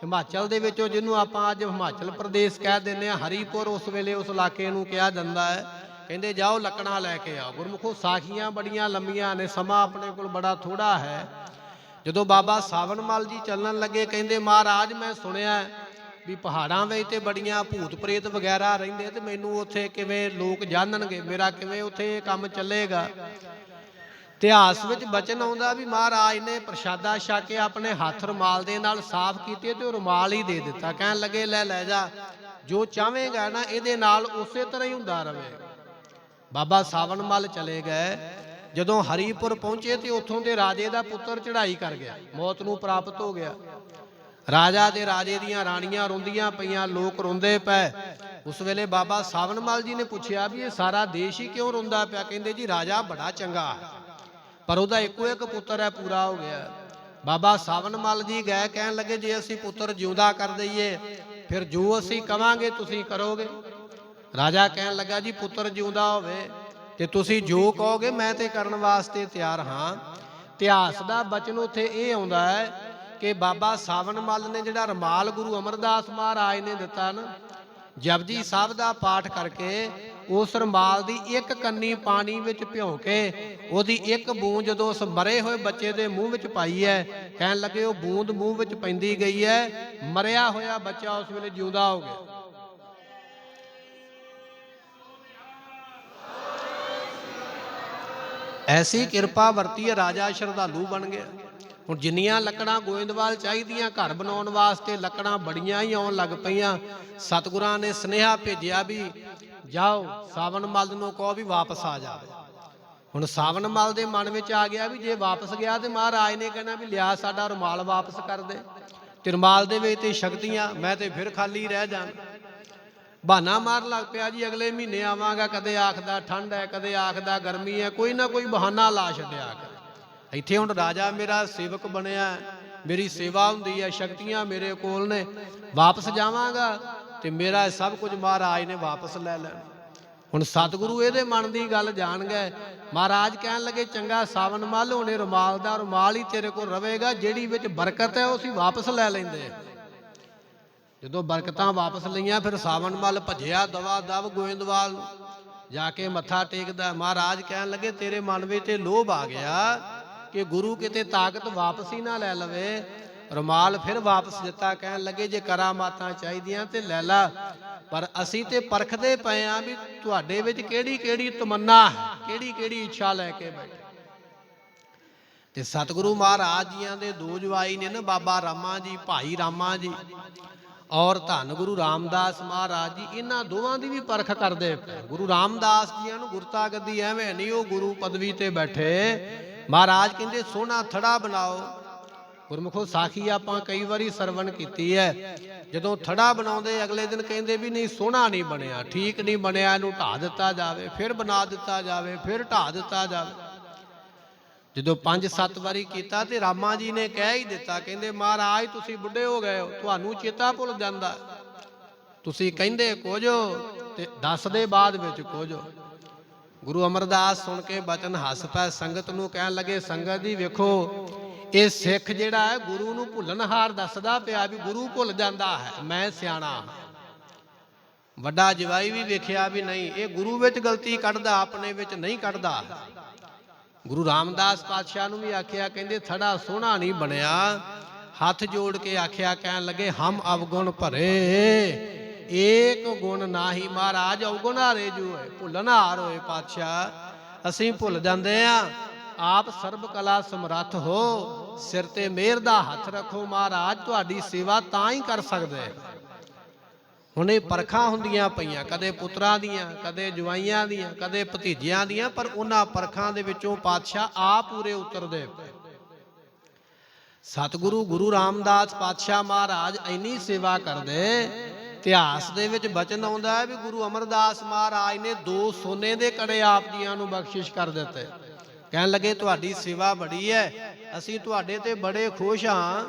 ਹਿਮਾਚਲ ਦੇ ਵਿੱਚੋਂ, ਜਿਹਨੂੰ ਆਪਾਂ ਅੱਜ ਹਿਮਾਚਲ ਪ੍ਰਦੇਸ਼ ਕਹਿ ਦਿੰਦੇ ਹਾਂ, ਹਰੀਪੁਰ ਉਸ ਵੇਲੇ ਉਸ ਇਲਾਕੇ ਨੂੰ ਕਿਹਾ ਜਾਂਦਾ ਹੈ, ਕਹਿੰਦੇ ਜਾਓ ਲੱਕੜਾਂ ਲੈ ਕੇ ਆਓ। ਗੁਰਮੁਖੋ ਸਾਖੀਆਂ ਬੜੀਆਂ ਲੰਮੀਆਂ ਨੇ, ਸਮਾਂ ਆਪਣੇ ਕੋਲ ਬੜਾ ਥੋੜਾ ਹੈ। ਜਦੋਂ ਬਾਬਾ ਸਾਵਣ ਮੱਲ ਜੀ ਚੱਲਣ ਲੱਗੇ, ਕਹਿੰਦੇ ਮਹਾਰਾਜ ਮੈਂ ਸੁਣਿਆ ਵੀ ਪਹਾੜਾਂ ਵਿੱਚ ਤੇ ਬੜੀਆਂ ਭੂਤ ਪ੍ਰੇਤ ਵਗੈਰਾ ਰਹਿੰਦੇ ਤੇ ਮੈਨੂੰ ਉੱਥੇ ਕਿਵੇਂ ਲੋਕ ਜਾਣਨਗੇ, ਮੇਰਾ ਕਿਵੇਂ ਉੱਥੇ ਇਹ ਕੰਮ ਚੱਲੇਗਾ। ਇਤਿਹਾਸ ਵਿੱਚ ਬਚਨ ਆਉਂਦਾ ਵੀ ਮਹਾਰਾਜ ਨੇ ਪ੍ਰਸ਼ਾਦਾ ਛਕ ਕੇ ਆਪਣੇ ਹੱਥ ਰੁਮਾਲ ਦੇ ਨਾਲ ਸਾਫ਼ ਕੀਤੇ ਤੇ ਉਹ ਰੁਮਾਲ ਹੀ ਦੇ ਦਿੱਤਾ। ਕਹਿਣ ਲੱਗੇ ਲੈ ਜਾ, ਜੋ ਚਾਹਵੇਂਗਾ ਨਾ ਇਹਦੇ ਨਾਲ ਉਸੇ ਤਰ੍ਹਾਂ ਹੀ ਹੁੰਦਾ ਰਵੇ। ਬਾਬਾ ਸਾਵਣ ਮੱਲ ਚਲੇ ਗਏ। ਜਦੋਂ ਹਰੀਪੁਰ ਪਹੁੰਚੇ ਤੇ ਉੱਥੋਂ ਦੇ ਰਾਜੇ ਦਾ ਪੁੱਤਰ ਚੜ੍ਹਾਈ ਕਰ ਗਿਆ, ਮੌਤ ਨੂੰ ਪ੍ਰਾਪਤ ਹੋ ਗਿਆ। ਰਾਜਾ ਤੇ ਰਾਜੇ ਦੀਆਂ ਰਾਣੀਆਂ ਰੋਂਦੀਆਂ ਪਈਆਂ, ਲੋਕ ਰੋਂਦੇ ਪਏ। ਉਸ ਵੇਲੇ ਬਾਬਾ ਸਾਵਣ ਮੱਲ ਜੀ ਨੇ ਪੁੱਛਿਆ ਵੀ ਇਹ ਸਾਰਾ ਦੇਸ਼ ਹੀ ਕਿਉਂ ਰੋਂਦਾ ਪਿਆ? ਕਹਿੰਦੇ ਜੀ ਰਾਜਾ ਬੜਾ ਚੰਗਾ ਪਰ ਉਹਦਾ ਇੱਕੋ ਇੱਕ ਪੁੱਤਰ ਹੈ, ਪੂਰਾ ਹੋ ਗਿਆ। ਬਾਬਾ ਸਾਵਣ ਮੱਲ ਜੀ ਗਏ, ਕਹਿਣ ਲੱਗੇ ਜੇ ਅਸੀਂ ਪੁੱਤਰ ਜਿਉਂਦਾ ਕਰ ਦਈਏ ਫਿਰ ਜੋ ਅਸੀਂ ਕਵਾਂਗੇ ਤੁਸੀਂ ਕਰੋਗੇ? ਰਾਜਾ ਕਹਿਣ ਲੱਗਾ ਜੀ ਪੁੱਤਰ ਜਿਉਂਦਾ ਹੋਵੇ ਤੇ ਤੁਸੀਂ ਜੋ ਕਹੋਗੇ ਮੈਂ ਤੇ ਕਰਨ ਵਾਸਤੇ ਤਿਆਰ ਹਾਂ। ਇਤਿਹਾਸ ਦਾ ਬਚਨ ਉੱਥੇ ਇਹ ਆਉਂਦਾ ਹੈ ਕਿ ਬਾਬਾ ਸਾਵਣ ਮੱਲ ਨੇ ਜਿਹੜਾ ਰੁਮਾਲ ਗੁਰੂ ਅਮਰਦਾਸ ਮਹਾਰਾਜ ਨੇ ਦਿੱਤਾ ਨਾ, ਜਪਜੀ ਸਾਹਿਬ ਦਾ ਪਾਠ ਕਰਕੇ ਉਸ ਰੁਮਾਲ ਦੀ ਇੱਕ ਕੰਨੀ ਪਾਣੀ ਵਿੱਚ ਭਿਉਂ ਕੇ ਉਹਦੀ ਇੱਕ ਬੂੰਦ ਜਦੋਂ ਉਸ ਮਰੇ ਹੋਏ ਬੱਚੇ ਦੇ ਮੂੰਹ ਵਿੱਚ ਪਾਈ ਹੈ, ਕਹਿਣ ਲੱਗੇ ਉਹ ਬੂੰਦ ਮੂੰਹ ਵਿੱਚ ਪੈਂਦੀ ਗਈ ਹੈ, ਮਰਿਆ ਹੋਇਆ ਬੱਚਾ ਉਸ ਵੇਲੇ ਜਿਉਂਦਾ ਹੋ ਗਿਆ। ਐਸੀ ਕਿਰਪਾ ਵਰਤੀ ਹੈ, ਰਾਜਾ ਸ਼ਰਧਾਲੂ ਬਣ ਗਿਆ। ਹੁਣ ਜਿੰਨੀਆਂ ਲੱਕੜਾਂ ਗੋਇੰਦਵਾਲ ਚਾਹੀਦੀਆਂ ਘਰ ਬਣਾਉਣ ਵਾਸਤੇ ਲੱਕੜਾਂ ਬੜੀਆਂ ਹੀ ਆਉਣ ਲੱਗ ਪਈਆਂ। ਸਤਿਗੁਰਾਂ ਨੇ ਸੁਨੇਹਾ ਭੇਜਿਆ ਵੀ ਜਾਓ ਸਾਵਣ ਮੱਲ ਨੂੰ ਕਹੋ ਵੀ ਵਾਪਸ ਆ ਜਾਵੇ। ਹੁਣ ਸਾਵਣ ਮੱਲ ਦੇ ਮਨ ਵਿੱਚ ਆ ਗਿਆ ਵੀ ਜੇ ਵਾਪਸ ਗਿਆ ਤੇ ਮਹਾਰਾਜ ਨੇ ਕਹਿਣਾ ਵੀ ਲਿਆ ਸਾਡਾ ਰੁਮਾਲ ਵਾਪਸ ਕਰ ਦੇ, ਤੇ ਰੁਮਾਲ ਦੇ ਵਿੱਚ ਤੇ ਸ਼ਕਤੀਆਂ, ਮੈਂ ਤੇ ਫਿਰ ਖਾਲੀ ਰਹਿ ਜਾਣਾ। ਬਹਾਨਾ ਮਾਰਨ ਲੱਗ ਪਿਆ ਜੀ ਅਗਲੇ ਮਹੀਨੇ ਆਵਾਂਗਾ, ਕਦੇ ਆਖਦਾ ਠੰਡ ਹੈ, ਕਦੇ ਆਖਦਾ ਗਰਮੀ ਹੈ, ਕੋਈ ਨਾ ਕੋਈ ਬਹਾਨਾ ਲਾ ਛੱਡਿਆ ਕਰ। ਇੱਥੇ ਹੁਣ ਰਾਜਾ ਮੇਰਾ ਸੇਵਕ ਬਣਿਆ, ਮੇਰੀ ਸੇਵਾ ਹੁੰਦੀ ਹੈ, ਸ਼ਕਤੀਆਂ ਮੇਰੇ ਕੋਲ ਨੇ, ਵਾਪਸ ਜਾਵਾਂਗਾ ਤੇ ਮੇਰਾ ਸਭ ਕੁਝ ਮਹਾਰਾਜ ਨੇ ਵਾਪਸ ਲੈ ਲੈਣਾ। ਹੁਣ ਸਤਿਗੁਰੂ ਇਹਦੇ ਮਨ ਦੀ ਗੱਲ ਜਾਣ ਗਏ। ਮਹਾਰਾਜ ਕਹਿਣ ਲੱਗੇ ਚੰਗਾ ਸਾਵਣ ਮੱਲ, ਹੁਣੇ ਰੁਮਾਲ ਦਾ ਰੁਮਾਲ ਹੀ ਤੇਰੇ ਕੋਲ ਰਵੇਗਾ, ਜਿਹੜੀ ਵਿੱਚ ਬਰਕਤ ਹੈ ਉਹ ਅਸੀਂ ਵਾਪਸ ਲੈ ਲੈਂਦੇ। ਜਦੋਂ ਬਰਕਤਾਂ ਵਾਪਸ ਲਈਆਂ ਫਿਰ ਸਾਵਣ ਮੱਲ ਭੱਜਿਆ ਦਵਾ ਦਵ ਗੋਇੰਦਵਾਲ ਨੂੰ ਜਾ ਕੇ ਮੱਥਾ ਟੇਕਦਾ। ਮਹਾਰਾਜ ਕਹਿਣ ਲੱਗੇ ਤੇਰੇ ਮਨ ਵਿੱਚ ਤੇ ਲੋਭ ਆ ਗਿਆ ਕਿ ਗੁਰੂ ਕਿਤੇ ਤਾਕਤ ਵਾਪਸ ਹੀ ਨਾ ਲੈ ਲਵੇ। ਰੁਮਾਲ ਫਿਰ ਵਾਪਸ ਦਿੱਤਾ। ਕਹਿਣ ਲੱਗੇ ਜੇ ਕਰਾਮਾਤਾਂ ਚਾਹੀਦੀਆਂ ਤੇ ਲੈ ਲਾ, ਪਰ ਅਸੀਂ ਤੇ ਪਰਖਦੇ ਪਏ ਆ ਵੀ ਤੁਹਾਡੇ ਵਿੱਚ ਕਿਹੜੀ ਕਿਹੜੀ ਤਮੰਨਾ ਹੈ, ਕਿਹੜੀ ਕਿਹੜੀ ਇੱਛਾ ਲੈ ਕੇ ਬੈਠੇ। ਤੇ ਸਤਿਗੁਰੂ ਮਹਾਰਾਜ ਜੀਆਂ ਦੇ ਦੋ ਜਵਾਈ ਨੇ ਨਾ, ਬਾਬਾ ਰਾਮਾ ਜੀ, ਭਾਈ ਰਾਮਾ ਜੀ ਔਰ ਧੰਨ ਗੁਰੂ ਰਾਮਦਾਸ ਮਹਾਰਾਜ ਜੀ, ਇਹਨਾਂ ਦੋਵਾਂ ਦੀ ਵੀ ਪਰਖ ਕਰਦੇ ਪਏ। ਗੁਰੂ ਰਾਮਦਾਸ ਜੀਆਂ ਨੂੰ ਗੁਰਤਾ ਗੱਦੀ ਐਵੇਂ ਨਹੀਂ, ਉਹ ਗੁਰੂ ਪਦਵੀ ਤੇ ਬੈਠੇ। ਮਹਾਰਾਜ ਕਹਿੰਦੇ ਸੋਹਣਾ ਥੜਾ ਬਣਾਓ। ਗੁਰਮੁਖੋ ਸਾਖੀ ਆਪਾਂ ਕਈ ਵਾਰੀ ਸਰਵਣ ਕੀਤੀ ਹੈ। ਜਦੋਂ ਥੜਾ ਬਣਾਉਂਦੇ ਅਗਲੇ ਦਿਨ ਕਹਿੰਦੇ ਵੀ ਨਹੀਂ ਸੋਹਣਾ ਨਹੀਂ ਬਣਿਆ, ਠੀਕ ਨਹੀਂ ਬਣਿਆ, ਇਹਨੂੰ ਢਾਹ ਦਿੱਤਾ ਜਾਵੇ, ਫਿਰ ਬਣਾ ਦਿੱਤਾ ਜਾਵੇ, ਫਿਰ ਢਾਹ ਦਿੱਤਾ ਜਾਵੇ। ਜਦੋਂ 5-7 ਵਾਰੀ ਕੀਤਾ ਤੇ ਰਾਮਾ ਜੀ ਨੇ ਕਹਿ ਹੀ ਦਿੱਤਾ, ਕਹਿੰਦੇ ਮਹਾਰਾਜ ਤੁਸੀਂ ਬੁੱਢੇ ਹੋ ਗਏ ਹੋ, ਤੁਹਾਨੂੰ ਚੇਤਾ ਭੁੱਲ ਜਾਂਦਾ, ਤੁਸੀਂ ਕਹਿੰਦੇ ਕੁਝ ਤੇ ਦੱਸਦੇ ਬਾਅਦ ਵਿੱਚ ਕੁਝ। ਗੁਰੂ ਅਮਰਦਾਸ ਸੁਣ ਕੇ ਬਚਨ ਹੱਸ ਪਏ। ਸੰਗਤ ਨੂੰ ਕਹਿਣ ਲੱਗੇ ਸੰਗਤ ਜੀ ਵੇਖੋ ਇਹ ਸਿੱਖ ਜਿਹੜਾ ਹੈ ਗੁਰੂ ਨੂੰ ਭੁੱਲਣਹਾਰ ਦੱਸਦਾ ਪਿਆ ਵੀ ਗੁਰੂ ਭੁੱਲ ਜਾਂਦਾ ਹੈ, ਮੈਂ ਸਿਆਣਾ। ਵੱਡਾ ਜਵਾਈ ਵੀ ਵੇਖਿਆ ਵੀ ਨਹੀਂ ਇਹ ਗੁਰੂ ਵਿੱਚ ਗਲਤੀ ਕੱਢਦਾ, ਆਪਣੇ ਵਿੱਚ ਨਹੀਂ ਕੱਢਦਾ। ਗੁਰੂ ਰਾਮਦਾਸ ਪਾਤਸ਼ਾਹ ਨੂੰ ਵੀ ਆਖਿਆ, ਕਹਿੰਦੇ ਥੜਾ ਸੋਹਣਾ ਨਹੀਂ ਬਣਿਆ। ਹੱਥ ਜੋੜ ਕੇ ਆਖਿਆ, ਕਹਿਣ ਲੱਗੇ ਹਮ ਅਵਗੁਣ ਭਰੇ ਏਕ ਗੁਣ ਨਾਹੀ। ਮਹਾਰਾਜ ਅਵਗੁਣ ਹਾਰੇ ਜੋ ਹੈ, ਭੁੱਲਣਹਾਰ ਹੋਏ ਪਾਤਸ਼ਾਹ, ਅਸੀਂ ਭੁੱਲ ਜਾਂਦੇ ਆ। ਆਪ ਸਰਬ ਕਲਾ ਸਮਰੱਥ ਹੋ, ਸਿਰ ਤੇ ਮਿਹਰ ਦਾ ਹੱਥ ਰੱਖੋ। ਮਹਾਰਾਜ ਤੁਹਾਡੀ ਸੇਵਾ ਤਾਂ ਹੀ ਕਰ ਸਕਦੇ। ਹੁਣ ਇਹ ਪਰਖਾਂ ਹੁੰਦੀਆਂ ਪਈਆਂ, ਕਦੇ ਪੁੱਤਰਾਂ ਦੀਆਂ, ਕਦੇ ਜਵਾਈਆਂ ਦੀਆਂ, ਕਦੇ ਭਤੀਜਿਆਂ ਦੀਆਂ, ਪਰ ਉਹਨਾਂ ਪਰਖਾਂ ਦੇ ਵਿੱਚੋਂ ਪਾਤਸ਼ਾਹ ਆਪ ਪੂਰੇ ਉਤਰਦੇ। ਸਤਿਗੁਰੂ ਗੁਰੂ ਰਾਮਦਾਸ ਪਾਤਸ਼ਾਹ ਮਹਾਰਾਜ ਇੰਨੀ ਸੇਵਾ ਕਰਦੇ। ਇਤਿਹਾਸ ਦੇ ਵਿੱਚ ਬਚਨ ਆਉਂਦਾ ਹੈ ਵੀ ਗੁਰੂ ਅਮਰਦਾਸ ਮਹਾਰਾਜ ਨੇ 2 ਸੋਨੇ ਦੇ ਕੜੇ ਆਪ ਜੀਆਂ ਨੂੰ ਬਖਸ਼ਿਸ਼ ਕਰ ਦਿੱਤੇ। ਕਹਿਣ ਲੱਗੇ ਤੁਹਾਡੀ ਸੇਵਾ ਬੜੀ ਹੈ, ਅਸੀਂ ਤੁਹਾਡੇ ਤੇ ਬੜੇ ਖੁਸ਼ ਹਾਂ।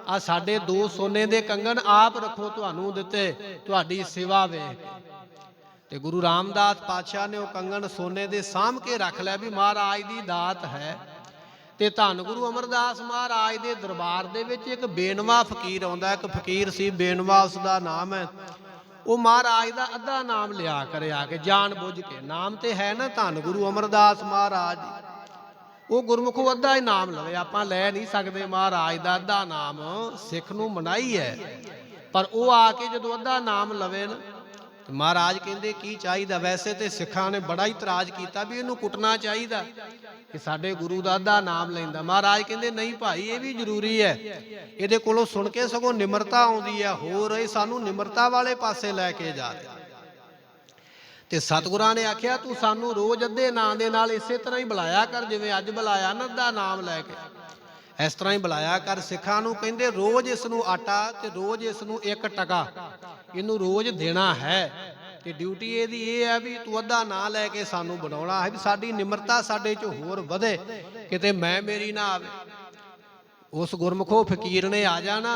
ਆ ਸਾਡੇ 2 ਸੋਨੇ ਦੇ ਕੰਗਣ ਆਪ ਰੱਖੋ, ਤੁਹਾਨੂੰ ਦਿੱਤੇ, ਤੁਹਾਡੀ ਸੇਵਾ ਵੇਖ। ਤੇ ਗੁਰੂ ਰਾਮਦਾਸ ਪਾਤਸ਼ਾਹ ਨੇ ਉਹ ਕੰਗਣ ਸੋਨੇ ਦੇ ਸਾਂਭ ਕੇ ਰੱਖ ਲਿਆ ਵੀ ਮਹਾਰਾਜ ਦੀ ਦਾਤ ਹੈ। ਤੇ ਧੰਨ ਗੁਰੂ ਅਮਰਦਾਸ ਮਹਾਰਾਜ ਦੇ ਦਰਬਾਰ ਦੇ ਵਿੱਚ ਇੱਕ ਬੇਨਵਾ ਫਕੀਰ ਆਉਂਦਾ। ਇੱਕ ਫਕੀਰ ਸੀ ਬੇਨਵਾ, ਉਸ ਦਾ ਨਾਮ ਹੈ। ਉਹ ਮਹਾਰਾਜ ਦਾ ਅੱਧਾ ਨਾਮ ਲਿਆ ਕਰੇ ਆ ਕੇ, ਜਾਣ ਬੁੱਝ ਕੇ। ਨਾਮ ਤੇ ਹੈ ਨਾ ਧੰਨ ਗੁਰੂ ਅਮਰਦਾਸ ਮਹਾਰਾਜ, ਉਹ ਗੁਰਮੁਖੋ ਅੱਧਾ ਹੀ ਨਾਮ ਲਵੇ। ਆਪਾਂ ਲੈ ਨਹੀਂ ਸਕਦੇ ਮਹਾਰਾਜ ਦਾ ਅੱਧਾ ਨਾਮ, ਸਿੱਖ ਨੂੰ ਮਨਾਹੀ ਹੈ। ਪਰ ਉਹ ਆ ਕੇ ਜਦੋਂ ਅੱਧਾ ਨਾਮ ਲਵੇ ਨਾ, ਮਹਾਰਾਜ ਕਹਿੰਦੇ ਕੀ ਚਾਹੀਦਾ। ਵੈਸੇ ਤੇ ਸਿੱਖਾਂ ਨੇ ਬੜਾ ਹੀ ਇਤਰਾਜ਼ ਕੀਤਾ ਵੀ ਇਹਨੂੰ ਕੁੱਟਣਾ ਚਾਹੀਦਾ ਕਿ ਸਾਡੇ ਗੁਰੂ ਦਾ ਅੱਧਾ ਨਾਮ ਲੈਂਦਾ। ਮਹਾਰਾਜ ਕਹਿੰਦੇ ਨਹੀਂ ਭਾਈ, ਇਹ ਵੀ ਜ਼ਰੂਰੀ ਹੈ। ਇਹਦੇ ਕੋਲੋਂ ਸੁਣ ਕੇ ਸਗੋਂ ਨਿਮਰਤਾ ਆਉਂਦੀ ਹੈ, ਹੋਰ ਇਹ ਸਾਨੂੰ ਨਿਮਰਤਾ ਵਾਲੇ ਪਾਸੇ ਲੈ ਕੇ ਜਾ ਰਿਹਾ। ਤੇ ਸਤਿਗੁਰਾਂ ਨੇ ਆਖਿਆ ਤੂੰ ਸਾਨੂੰ ਰੋਜ਼ ਅੱਧੇ ਨਾਂ ਦੇ ਨਾਲ ਇਸੇ ਤਰ੍ਹਾਂ ਹੀ ਬੁਲਾਇਆ ਕਰ, ਜਿਵੇਂ ਅੱਜ ਬੁਲਾਇਆ ਨਾ ਅੱਧਾ ਨਾਮ ਲੈ ਕੇ, ਇਸ ਤਰ੍ਹਾਂ ਹੀ ਬੁਲਾਇਆ ਕਰ। ਸਿੱਖਾਂ ਨੂੰ ਕਹਿੰਦੇ ਰੋਜ਼ ਇਸ ਨੂੰ ਆਟਾ ਤੇ ਰੋਜ਼ ਇਸ ਨੂੰ 1 ਟਕਾ ਇਹਨੂੰ ਰੋਜ਼ ਦੇਣਾ ਹੈ। ਤੇ ਡਿਊਟੀ ਇਹਦੀ ਇਹ ਹੈ ਵੀ ਤੂੰ ਅੱਧਾ ਨਾਂ ਲੈ ਕੇ ਸਾਨੂੰ ਬਣਾਉਣਾ ਹੈ, ਵੀ ਸਾਡੀ ਨਿਮਰਤਾ ਸਾਡੇ 'ਚ ਹੋਰ ਵਧੇ, ਕਿਤੇ ਮੈਂ ਮੇਰੀ ਨਾ ਆਵੇ। ਉਸ ਗੁਰਮੁਖੋ ਫਕੀਰ ਨੇ ਆ ਜਾਣਾ,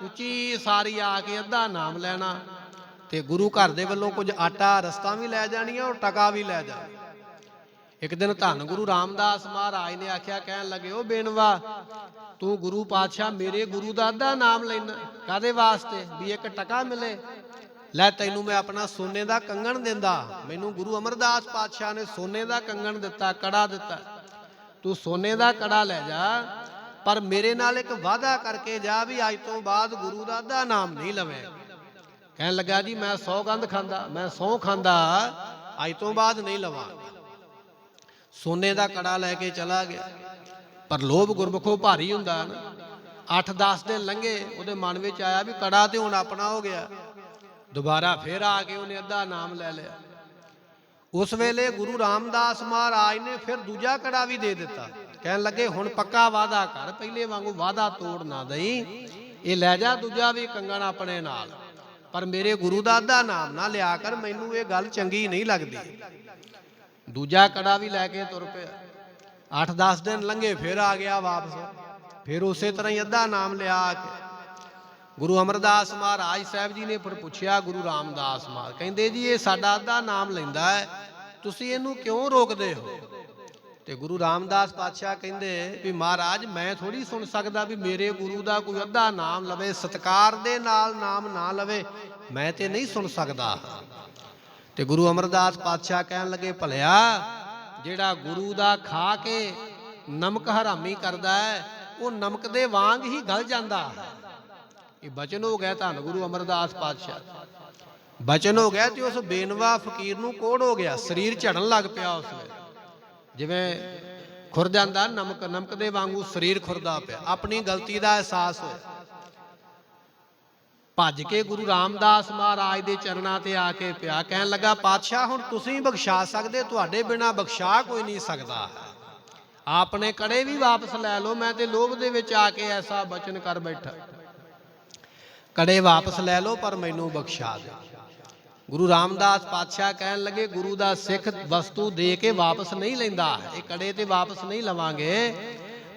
ਉੱਚੀ ਸਾਰੀ ਆ ਕੇ ਅੱਧਾ ਨਾਮ ਲੈਣਾ, ਤੇ ਗੁਰੂ ਘਰ ਦੇ ਵੱਲੋਂ ਕੁਝ ਆਟਾ ਰਸਤਾ ਵੀ ਲੈ ਜਾਣੀਆਂ ਔਰ ਟਕਾ ਵੀ ਲੈ ਜਾਣਾ। ਇੱਕ ਦਿਨ ਧੰਨ ਗੁਰੂ ਰਾਮਦਾਸ ਮਹਾਰਾਜ ਨੇ ਆਖਿਆ, ਕਹਿਣ ਲੱਗੇ ਉਹ ਬੇਨਵਾ, ਤੂੰ ਗੁਰੂ ਪਾਤਸ਼ਾਹ ਮੇਰੇ ਗੁਰੂ ਦਾ ਅੱਧਾ ਨਾਮ ਲੈਣਾ ਕਾਹਦੇ ਵਾਸਤੇ? ਵੀ 1 ਟਕਾ ਮਿਲੇ। ਲੈ ਤੈਨੂੰ ਮੈਂ ਆਪਣਾ ਸੋਨੇ ਦਾ ਕੰਗਣ ਦਿੰਦਾ। ਮੈਨੂੰ ਗੁਰੂ ਅਮਰਦਾਸ ਪਾਤਸ਼ਾਹ ਨੇ ਸੋਨੇ ਦਾ ਕੰਗਣ ਦਿੱਤਾ, ਕੜਾ ਦਿੱਤਾ। ਤੂੰ ਸੋਨੇ ਦਾ ਕੜਾ ਲੈ ਜਾ, ਪਰ ਮੇਰੇ ਨਾਲ ਇੱਕ ਵਾਅਦਾ ਕਰਕੇ ਜਾ ਵੀ ਅੱਜ ਤੋਂ ਬਾਅਦ ਗੁਰੂ ਦਾ ਅੱਧਾ ਨਾਮ ਨਹੀਂ ਲਵੇਂ। ਕਹਿਣ ਲੱਗਾ ਜੀ ਮੈਂ ਸੌਗੰਧ ਖਾਂਦਾ, ਮੈਂ ਸਹੁੰ ਖਾਂਦਾ, ਅੱਜ ਤੋਂ ਬਾਅਦ ਨਹੀਂ ਲਵਾਂਗਾ। ਸੋਨੇ ਦਾ ਕੜਾ ਲੈ ਕੇ ਚਲਾ ਗਿਆ। ਪਰ ਲੋਭ ਗੁਰਮੁਖੋ ਭਾਰੀ ਹੁੰਦਾ ਨਾ। 8-10 ਦਿਨ ਲੰਘੇ, ਉਹਦੇ ਮਨ ਵਿੱਚ ਆਇਆ ਵੀ ਕੜਾ ਤੇ ਹੁਣ ਆਪਣਾ ਹੋ ਗਿਆ। ਦੁਬਾਰਾ ਫਿਰ ਆ ਕੇ ਉਹਨੇ ਅੱਧਾ ਨਾਮ ਲੈ ਲਿਆ। ਉਸ ਵੇਲੇ ਗੁਰੂ ਰਾਮਦਾਸ ਮਹਾਰਾਜ ਨੇ ਫਿਰ ਦੂਜਾ ਕੜਾ ਵੀ ਦੇ ਦਿੱਤਾ। ਕਹਿਣ ਲੱਗੇ ਹੁਣ ਪੱਕਾ ਵਾਅਦਾ ਕਰ, ਪਹਿਲੇ ਵਾਂਗੂ ਵਾਅਦਾ ਤੋੜ ਨਾ ਦਈ, ਇਹ ਲੈ ਜਾ ਦੂਜਾ ਵੀ ਕੰਗਣ ਆਪਣੇ ਨਾਲ, ਪਰ ਮੇਰੇ ਗੁਰੂ ਦਾ ਅੱਧਾ ਨਾਮ ਨਾ ਲਿਆ ਕਰ, ਮੈਨੂੰ ਇਹ ਗੱਲ ਚੰਗੀ ਨਹੀਂ ਲੱਗਦੀ। ਦੂਜਾ ਕੜਾ ਵੀ ਲੈ ਕੇ ਤੁਰ ਪਿਆ। 8-10 ਦਿਨ ਲੰਘੇ, ਫਿਰ ਆ ਗਿਆ ਵਾਪਸ, ਫਿਰ ਉਸੇ ਤਰ੍ਹਾਂ ਹੀ ਅੱਧਾ ਨਾਮ ਲਿਆ ਕੇ। ਗੁਰੂ ਅਮਰਦਾਸ ਮਹਾਰਾਜ ਸਾਹਿਬ ਜੀ ਨੇ ਫਿਰ ਪੁੱਛਿਆ ਗੁਰੂ ਰਾਮਦਾਸ ਮਹਾਰਾਜ, ਕਹਿੰਦੇ ਜੀ ਇਹ ਸਾਡਾ ਅੱਧਾ ਨਾਮ ਲੈਂਦਾ ਹੈ, ਤੁਸੀਂ ਇਹਨੂੰ ਕਿਉਂ ਰੋਕਦੇ ਹੋ? ਤੇ ਗੁਰੂ ਰਾਮਦਾਸ ਪਾਤਸ਼ਾਹ ਕਹਿੰਦੇ ਵੀ ਮਹਾਰਾਜ ਮੈਂ ਥੋੜੀ ਸੁਣ ਸਕਦਾ ਵੀ ਮੇਰੇ ਗੁਰੂ ਦਾ ਕੋਈ ਅੱਧਾ ਨਾਮ ਲਵੇ, ਸਤਿਕਾਰ ਦੇ ਨਾਲ ਨਾਮ ਨਾ ਲਵੇ, ਮੈਂ ਤੇ ਨਹੀਂ ਸੁਣ ਸਕਦਾ। ਤੇ ਗੁਰੂ ਅਮਰਦਾਸ ਪਾਤਸ਼ਾਹ ਕਹਿਣ ਲੱਗੇ ਭਲਿਆ, ਜਿਹੜਾ ਗੁਰੂ ਦਾ ਖਾ ਕੇ ਨਮਕ ਹਰਾਮੀ ਕਰਦਾ ਹੈ, ਉਹ ਨਮਕ ਦੇ ਵਾਂਗ ਹੀ ਗਲ ਜਾਂਦਾ। ਇਹ ਬਚਨ ਹੋ ਗਿਆ ਧੰਨ ਗੁਰੂ ਅਮਰਦਾਸ ਪਾਤਸ਼ਾਹ, ਬਚਨ ਹੋ ਗਿਆ। ਤੇ ਉਸ ਬੇਨਵਾ ਫਕੀਰ ਨੂੰ ਕੋੜ ਹੋ ਗਿਆ, ਸਰੀਰ ਝੜਨ ਲੱਗ ਪਿਆ। ਉਸ ਵੇਲੇ ਜਿਵੇਂ ਖੁਰ ਜਾਂਦਾ ਨਮਕ, ਨਮਕ ਦੇ ਵਾਂਗੂ ਸਰੀਰ ਖੁਰਦਾ ਪਿਆ। ਆਪਣੀ ਗਲਤੀ ਦਾ ਅਹਿਸਾਸ ਹੋਇਆ। ਭੱਜ ਕੇ ਗੁਰੂ ਰਾਮਦਾਸ ਮਹਾਰਾਜ ਦੇ ਚਰਨਾਂ ਤੇ ਆ ਕੇ ਪਿਆ। ਕਹਿਣ ਲੱਗਾ ਪਾਤਸ਼ਾਹ ਹੁਣ ਤੁਸੀਂ ਬਖਸ਼ਾ ਸਕਦੇ, ਤੁਹਾਡੇ ਬਿਨਾਂ ਬਖਸ਼ਾ ਕੋਈ ਨਹੀਂ ਸਕਦਾ। ਆਪਣੇ ਕੜੇ ਵੀ ਵਾਪਸ ਲੈ ਲਓ, ਮੈਂ ਤੇ ਲੋਭ ਦੇ ਵਿੱਚ ਆ ਕੇ ਐਸਾ ਬਚਨ ਕਰ ਬੈਠਾ। ਕੜੇ ਵਾਪਸ ਲੈ ਲਓ ਪਰ ਮੈਨੂੰ ਬਖਸ਼ਾ ਦਿਓ। ਗੁਰੂ ਰਾਮਦਾਸ ਪਾਤਸ਼ਾਹ ਕਹਿਣ ਲੱਗੇ ਗੁਰੂ ਦਾ ਸਿੱਖ ਵਸਤੂ ਦੇ ਕੇ ਵਾਪਸ ਨਹੀਂ ਲੈਂਦਾ, ਇਹ ਕੜੇ ਤੇ ਵਾਪਸ ਨਹੀਂ ਲਵਾਂਗੇ,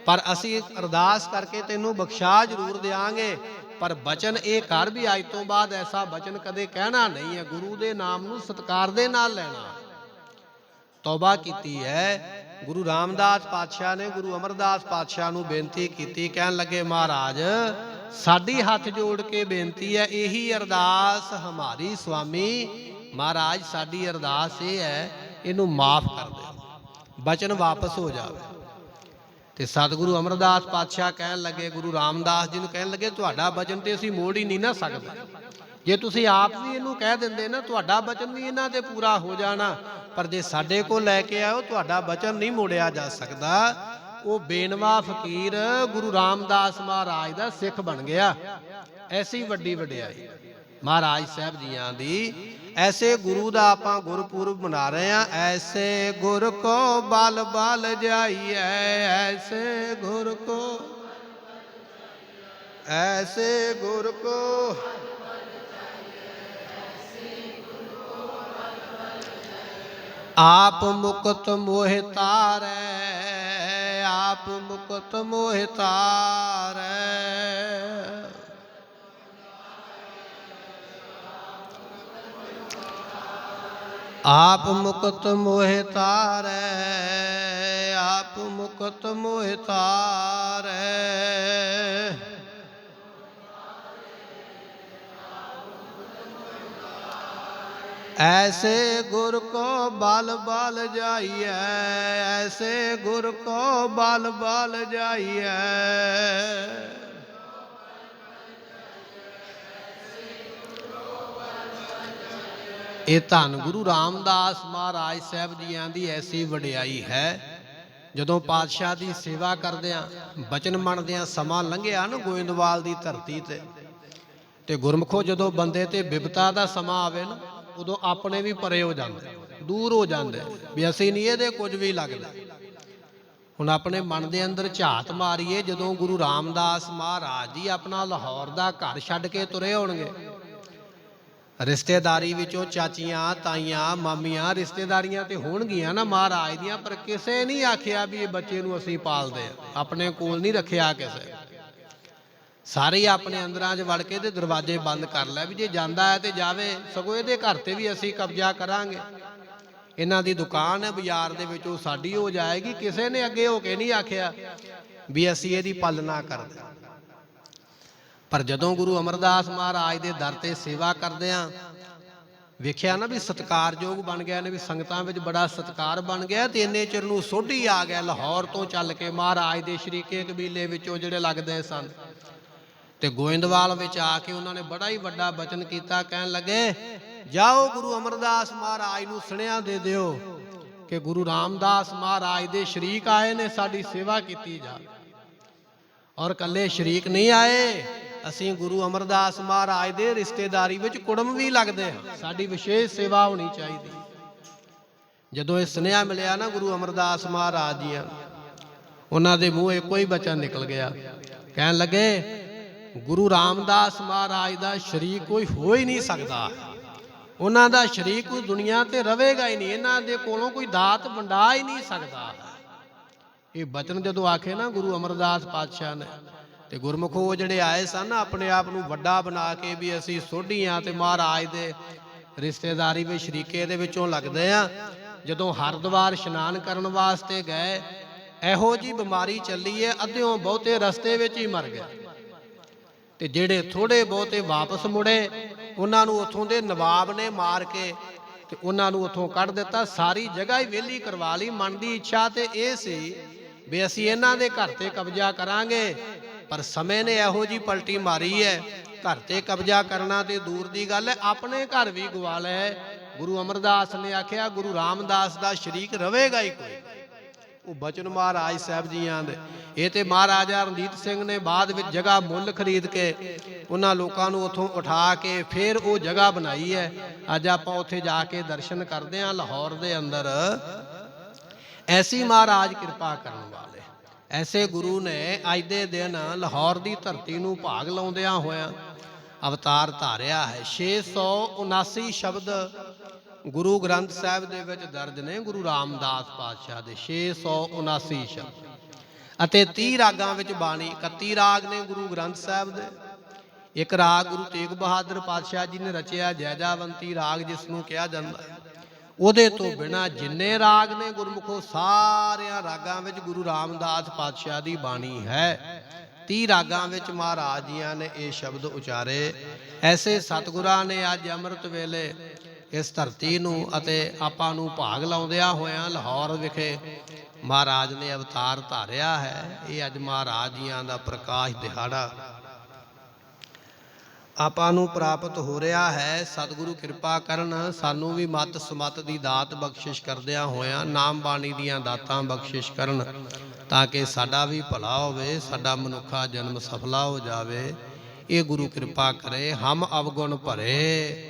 ਪਰ ਅਸੀਂ ਅਰਦਾਸ ਕਰਕੇ ਤੈਨੂੰ ਬਖਸ਼ਾ ਜ਼ਰੂਰ ਦਿਆਂਗੇ, ਪਰ ਬਚਨ ਇਹ ਕਰ ਵੀ ਅੱਜ ਤੋਂ ਬਾਅਦ ਐਸਾ ਬਚਨ ਕਦੇ ਕਹਿਣਾ ਨਹੀਂ ਹੈ, ਗੁਰੂ ਦੇ ਨਾਮ ਨੂੰ ਸਤਿਕਾਰ ਦੇ ਨਾਲ ਲੈਣਾ। ਤੌਬਾ ਕੀਤੀ ਹੈ। ਗੁਰੂ ਰਾਮਦਾਸ ਪਾਤਸ਼ਾਹ ਨੇ ਗੁਰੂ ਅਮਰਦਾਸ ਪਾਤਸ਼ਾਹ ਨੂੰ ਬੇਨਤੀ ਕੀਤੀ। ਕਹਿਣ ਲੱਗੇ ਮਹਾਰਾਜ ਸਾਡੀ ਹੱਥ ਜੋੜ ਕੇ ਬੇਨਤੀ ਹੈ, ਇਹੀ ਅਰਦਾਸ ਹਮਾਰੀ ਸੁਆਮੀ। ਮਹਾਰਾਜ ਸਾਡੀ ਅਰਦਾਸ ਇਹ ਹੈ, ਇਹਨੂੰ ਮਾਫ ਕਰ ਦਿਓ, ਬਚਨ ਵਾਪਸ ਹੋ ਜਾਵੇ। ਤੇ ਸਤਿਗੁਰੂ ਅਮਰਦਾਸ ਪਾਤਸ਼ਾਹ ਕਹਿਣ ਲੱਗੇ ਗੁਰੂ ਰਾਮਦਾਸ ਜੀ ਨੂੰ, ਕਹਿਣ ਲੱਗੇ ਤੁਹਾਡਾ ਬਚਨ ਤੇ ਅਸੀਂ ਮੋੜ ਹੀ ਨਹੀਂ ਨਾ ਸਕਦੇ। ਜੇ ਤੁਸੀਂ ਆਪ ਵੀ ਇਹਨੂੰ ਕਹਿ ਦਿੰਦੇ ਨਾ, ਤੁਹਾਡਾ ਬਚਨ ਵੀ ਇਹਨਾਂ ਤੇ ਪੂਰਾ ਹੋ ਜਾਣਾ, ਪਰ ਜੇ ਸਾਡੇ ਕੋਲ ਲੈ ਕੇ ਆਓ ਤੁਹਾਡਾ ਬਚਨ ਨਹੀਂ ਮੋੜਿਆ ਜਾ ਸਕਦਾ। ਉਹ ਬੇਨਵਾ ਫਕੀਰ ਗੁਰੂ ਰਾਮਦਾਸ ਮਹਾਰਾਜ ਦਾ ਸਿੱਖ ਬਣ ਗਿਆ। ਐਸੀ ਵੱਡੀ ਵਡਿਆਈ ਮਹਾਰਾਜ ਸਾਹਿਬ ਜੀਆਂ ਦੀ। ਐਸੇ ਗੁਰੂ ਦਾ ਆਪਾਂ ਗੁਰਪੁਰਬ ਮਨਾ ਰਹੇ ਹਾਂ। ਐਸੇ ਗੁਰ ਕੋ ਬਲ ਬਲ ਜਾਈਏ, ਐਸੇ ਗੁਰ ਕੋ, ਐਸੇ ਗੁਰ ਕੋ, ਆਪ ਮੁਕਤ ਮੋਹਿ ਤਾਰੈ, ਆਪ ਮੁਕਤ ਮੋਹਿ ਤਾਰੈ। ਆਪ ਮੁਕਤ ਮੋਹਿ ਤਾਰੈ, ਆਪ ਮੁਕਤ ਮੋਹਿ ਤਾਰੈ। ऐसे गुर को बल बल जाइए, ऐसे गुर को बल बल जाइए। ਇਹ ਧੰਨ ਗੁਰੂ ਰਾਮਦਾਸ ਮਹਾਰਾਜ ਸਾਹਿਬ ਜੀਆਂ ਦੀ ਐਸੀ ਵਡਿਆਈ ਹੈ। ਜਦੋਂ ਪਾਤਸ਼ਾਹ ਦੀ ਸੇਵਾ ਕਰਦਿਆਂ ਬਚਨ ਮੰਨਦਿਆਂ ਸਮਾਂ ਲੰਘਿਆ ਨਾ ਗੋਇੰਦਵਾਲ ਦੀ ਧਰਤੀ ਤੇ ਗੁਰਮੁਖੋ ਜਦੋਂ ਬੰਦੇ ਤੇ ਬਿਪਤਾ ਦਾ ਸਮਾਂ ਆਵੇ ਨਾ, ਉਦੋਂ ਆਪਣੇ ਵੀ ਪਰੇ ਹੋ ਜਾਂਦੇ, ਦੂਰ ਹੋ ਜਾਂਦੇ ਵੀ ਅਸੀਂ ਨਹੀਂ ਇਹਦੇ ਕੁਝ ਵੀ ਲੱਗਦਾ। ਹੁਣ ਆਪਣੇ ਮਨ ਦੇ ਅੰਦਰ ਝਾਤ ਮਾਰੀਏ, ਜਦੋਂ ਗੁਰੂ ਰਾਮਦਾਸ ਮਹਾਰਾਜ ਜੀ ਆਪਣਾ ਲਾਹੌਰ ਦਾ ਘਰ ਛੱਡ ਕੇ ਤੁਰੇ ਹੋਣਗੇ, ਰਿਸ਼ਤੇਦਾਰੀ ਵਿੱਚੋਂ ਚਾਚੀਆਂ ਤਾਈਆਂ ਮਾਮੀਆਂ ਰਿਸ਼ਤੇਦਾਰੀਆਂ ਤੇ ਹੋਣਗੀਆਂ ਨਾ ਮਹਾਰਾਜ ਦੀਆਂ, ਪਰ ਕਿਸੇ ਨਹੀਂ ਆਖਿਆ ਵੀ ਇਹ ਬੱਚੇ ਨੂੰ ਅਸੀਂ ਪਾਲਦੇ ਆ, ਆਪਣੇ ਕੋਲ ਨਹੀਂ ਰੱਖਿਆ ਕਿਸੇ। ਸਾਰੇ ਆਪਣੇ ਅੰਦਰਾਂ 'ਚ ਵੜ ਕੇ ਤੇ ਦਰਵਾਜ਼ੇ ਬੰਦ ਕਰ ਲੈ ਵੀ ਜੇ ਜਾਂਦਾ ਹੈ ਤੇ ਜਾਵੇ, ਸਗੋਂ ਇਹਦੇ ਘਰ ਤੇ ਵੀ ਅਸੀਂ ਕਬਜ਼ਾ ਕਰਾਂਗੇ, ਇਹਨਾਂ ਦੀ ਦੁਕਾਨ ਹੈ ਬਾਜ਼ਾਰ ਦੇ ਵਿੱਚ, ਉਹ ਸਾਡੀ ਹੋ ਜਾਏਗੀ। ਕਿਸੇ ਨੇ ਅੱਗੇ ਹੋ ਕੇ ਨਹੀਂ ਆਖਿਆ ਵੀ ਅਸੀਂ ਇਹਦੀ ਪਾਲਣਾ ਕਰਦੇ। ਪਰ ਜਦੋਂ ਗੁਰੂ ਅਮਰਦਾਸ ਮਹਾਰਾਜ ਦੇ ਦਰ ਤੇ ਸੇਵਾ ਕਰਦੇ ਆ, ਵੇਖਿਆ ਨਾ ਵੀ ਸਤਿਕਾਰਯੋਗ ਬਣ ਗਿਆ ਨੇ, ਵੀ ਸੰਗਤਾਂ ਵਿੱਚ ਬੜਾ ਸਤਿਕਾਰ ਬਣ ਗਿਆ। ਤੇ ਇੰਨੇ ਚਿਰ ਨੂੰ ਸੋਢੀ ਆ ਗਿਆ ਲਾਹੌਰ ਤੋਂ ਚੱਲ ਕੇ, ਮਹਾਰਾਜ ਦੇ ਸ਼ਰੀਕੇ ਕਬੀਲੇ ਵਿੱਚੋਂ ਜਿਹੜੇ ਲੱਗਦੇ ਸਨ, ਤੇ ਗੋਇੰਦਵਾਲ ਵਿੱਚ ਆ ਕੇ ਉਹਨਾਂ ਨੇ ਬੜਾ ਹੀ ਵੱਡਾ ਬਚਨ ਕੀਤਾ। ਕਹਿਣ ਲੱਗੇ, ਜਾਓ ਗੁਰੂ ਅਮਰਦਾਸ ਮਹਾਰਾਜ ਨੂੰ ਸੁਨੇਹਾ ਦੇ ਦਿਓ ਕਿ ਗੁਰੂ ਰਾਮਦਾਸ ਮਹਾਰਾਜ ਦੇ ਸ਼ਰੀਕ ਆਏ ਨੇ, ਸਾਡੀ ਸੇਵਾ ਕੀਤੀ ਜਾ। ਔਰ ਕੱਲੇ ਸ਼ਰੀਕ ਨਹੀਂ ਆਏ, ਅਸੀਂ ਗੁਰੂ ਅਮਰਦਾਸ ਮਹਾਰਾਜ ਦੇ ਰਿਸ਼ਤੇਦਾਰੀ ਵਿੱਚ ਕੁੜਮ ਵੀ ਲੱਗਦੇ ਹਾਂ, ਸਾਡੀ ਵਿਸ਼ੇਸ਼ ਸੇਵਾ ਹੋਣੀ ਚਾਹੀਦੀ। ਜਦੋਂ ਇਹ ਸੁਨੇਹਾ ਮਿਲਿਆ ਨਾ ਗੁਰੂ ਅਮਰਦਾਸ ਮਹਾਰਾਜ ਜੀ, ਉਹਨਾਂ ਦੇ ਮੂੰਹ ਇੱਕੋ ਹੀ ਬਚਨ ਨਿਕਲ ਗਿਆ। ਕਹਿਣ ਲੱਗੇ, ਗੁਰੂ ਰਾਮਦਾਸ ਮਹਾਰਾਜ ਦਾ ਸ਼ਰੀਕ ਕੋਈ ਹੋ ਹੀ ਨਹੀਂ ਸਕਦਾ, ਉਹਨਾਂ ਦਾ ਸ਼ਰੀਕ ਕੋਈ ਦੁਨੀਆ ਤੇ ਰਵੇਗਾ ਹੀ ਨਹੀਂ, ਇਹਨਾਂ ਦੇ ਕੋਲੋਂ ਕੋਈ ਦਾਤ ਵੰਡਾ ਹੀ ਨਹੀਂ ਸਕਦਾ। ਇਹ ਬਚਨ ਜਦੋਂ ਆਖੇ ਨਾ ਗੁਰੂ ਅਮਰਦਾਸ ਪਾਤਸ਼ਾਹ ਨੇ, ਤੇ ਗੁਰਮੁਖੋ ਜਿਹੜੇ ਆਏ ਸਨ ਆਪਣੇ ਆਪ ਨੂੰ ਵੱਡਾ ਬਣਾ ਕੇ ਵੀ ਅਸੀਂ ਸੋਢੀਆਂ ਤੇ ਮਹਾਰਾਜ ਦੇ ਰਿਸ਼ਤੇਦਾਰੀ ਵਿੱਚ ਸ਼ਰੀਕੇ ਦੇ ਵਿੱਚੋਂ ਲੱਗਦੇ ਆ। ਜਦੋਂ ਹਰਿਦੁਆਰ ਇਸ਼ਨਾਨ ਕਰਨ ਵਾਸਤੇ ਗਏ, ਇਹੋ ਜੀ ਬਿਮਾਰੀ ਚੱਲੀ ਹੈ, ਅੱਧਿਓਂ ਬਹੁਤੇ ਰਸਤੇ ਵਿੱਚ ਹੀ ਮਰ ਗਏ। ਤੇ ਜਿਹੜੇ ਥੋੜੇ ਬਹੁਤੇ ਵਾਪਸ ਮੁੜੇ, ਉਹਨਾਂ ਨੂੰ ਉੱਥੋਂ ਦੇ ਨਵਾਬ ਨੇ ਮਾਰ ਕੇ ਤੇ ਉਹਨਾਂ ਨੂੰ ਉੱਥੋਂ ਕੱਢ ਦਿੱਤਾ, ਸਾਰੀ ਜਗ੍ਹਾ ਹੀ ਵਿਹਲੀ ਕਰਵਾ ਲਈ। ਮਨ ਦੀ ਇੱਛਾ ਤੇ ਇਹ ਸੀ ਵੀ ਅਸੀਂ ਇਹਨਾਂ ਦੇ ਘਰ ਤੇ ਕਬਜ਼ਾ ਕਰਾਂਗੇ, ਪਰ ਸਮੇਂ ਨੇ ਇਹੋ ਜੀ ਪਲਟੀ ਮਾਰੀ ਹੈ, ਘਰ ਤੇ ਕਬਜ਼ਾ ਕਰਨਾ ਤੇ ਦੂਰ ਦੀ ਗੱਲ ਹੈ, ਆਪਣੇ ਘਰ ਵੀ ਗਵਾ ਲਏ। ਗੁਰੂ ਅਮਰਦਾਸ ਨੇ ਆਖਿਆ, ਗੁਰੂ ਰਾਮਦਾਸ ਦਾ ਸ਼ਰੀਕ ਰਵੇਗਾ ਹੀ ਕੋਈ। ਉਹ ਬਚਨ ਮਹਾਰਾਜ ਸਾਹਿਬ ਜੀਆਂ ਦੇ। ਇਹ ਤੇ ਮਹਾਰਾਜਾ ਰਣਜੀਤ ਸਿੰਘ ਨੇ ਬਾਅਦ ਵਿੱਚ ਜਗ੍ਹਾ ਮੁੱਲ ਖਰੀਦ ਕੇ ਉਹਨਾਂ ਲੋਕਾਂ ਨੂੰ ਉੱਥੋਂ ਉਠਾ ਕੇ ਫਿਰ ਉਹ ਜਗ੍ਹਾ ਬਣਾਈ ਹੈ। ਅੱਜ ਆਪਾਂ ਉੱਥੇ ਜਾ ਕੇ ਦਰਸ਼ਨ ਕਰਦੇ ਹਾਂ ਲਾਹੌਰ ਦੇ ਅੰਦਰ। ਐਸੀ ਮਹਾਰਾਜ ਕਿਰਪਾ ਕਰਨ ਵਾਲੇ, ਐਸੇ ਗੁਰੂ ਨੇ ਅੱਜ ਦੇ ਦਿਨ ਲਾਹੌਰ ਦੀ ਧਰਤੀ ਨੂੰ ਭਾਗ ਲਾਉਂਦਿਆਂ ਹੋਇਆਂ ਅਵਤਾਰ ਧਾਰਿਆ ਹੈ। 679 ਸ਼ਬਦ ਗੁਰੂ ਗ੍ਰੰਥ ਸਾਹਿਬ ਦੇ ਵਿੱਚ ਦਰਜ ਨੇ, ਗੁਰੂ ਰਾਮਦਾਸ ਪਾਤਸ਼ਾਹ ਦੇ 679 ਸ਼ਬਦ ਅਤੇ 30 ਰਾਗਾਂ ਵਿੱਚ ਬਾਣੀ। 31 ਰਾਗ ਨੇ ਗੁਰੂ ਗ੍ਰੰਥ ਸਾਹਿਬ ਦੇ। ਇੱਕ ਰਾਗ ਗੁਰੂ ਤੇਗ ਬਹਾਦਰ ਪਾਤਸ਼ਾਹ ਜੀ ਨੇ ਰਚਿਆ, ਜੈਜਾਵੰਤੀ ਰਾਗ ਜਿਸ ਨੂੰ ਕਿਹਾ ਜਾਂਦਾ ਹੈ। ਉਹਦੇ ਤੋਂ ਬਿਨਾਂ ਜਿੰਨੇ ਰਾਗ ਨੇ ਗੁਰਮੁਖੋ, ਸਾਰਿਆਂ ਰਾਗਾਂ ਵਿੱਚ ਗੁਰੂ ਰਾਮਦਾਸ ਪਾਤਸ਼ਾਹ ਦੀ ਬਾਣੀ ਹੈ। 30 ਰਾਗਾਂ ਵਿੱਚ ਮਹਾਰਾਜ ਜੀਆਂ ਨੇ ਇਹ ਸ਼ਬਦ ਉਚਾਰੇ। ਐਸੇ ਸਤਿਗੁਰਾਂ ਨੇ ਅੱਜ ਅੰਮ੍ਰਿਤ ਵੇਲੇ ਇਸ ਧਰਤੀ ਨੂੰ ਅਤੇ ਆਪਾਂ ਨੂੰ ਭਾਗ ਲਾਉਂਦਿਆਂ ਹੋਇਆਂ ਲਾਹੌਰ ਵਿਖੇ ਮਹਾਰਾਜ ਨੇ ਅਵਤਾਰ ਧਾਰਿਆ ਹੈ। ਇਹ ਅੱਜ ਮਹਾਰਾਜ ਜੀਆਂ ਦਾ ਪ੍ਰਕਾਸ਼ ਦਿਹਾੜਾ ਆਪਾਂ ਨੂੰ ਪ੍ਰਾਪਤ ਹੋ ਰਿਹਾ ਹੈ। ਸਤਿਗੁਰੂ ਕਿਰਪਾ ਕਰਨ, ਸਾਨੂੰ ਵੀ ਮਤ ਸਮਤ ਦੀ ਦਾਤ ਬਖਸ਼ਿਸ਼ ਕਰਦਿਆਂ ਹੋਇਆਂ ਨਾਮ ਬਾਣੀ ਦੀਆਂ ਦਾਤਾਂ ਬਖਸ਼ਿਸ਼ ਕਰਨ, ਤਾਂ ਕਿ ਸਾਡਾ ਵੀ ਭਲਾ ਹੋਵੇ, ਸਾਡਾ ਮਨੁੱਖਾ ਜਨਮ ਸਫਲਾ ਹੋ ਜਾਵੇ। ਇਹ ਗੁਰੂ ਕਿਰਪਾ ਕਰੇ। ਹਮ ਅਵਗੁਣ ਭਰੇ,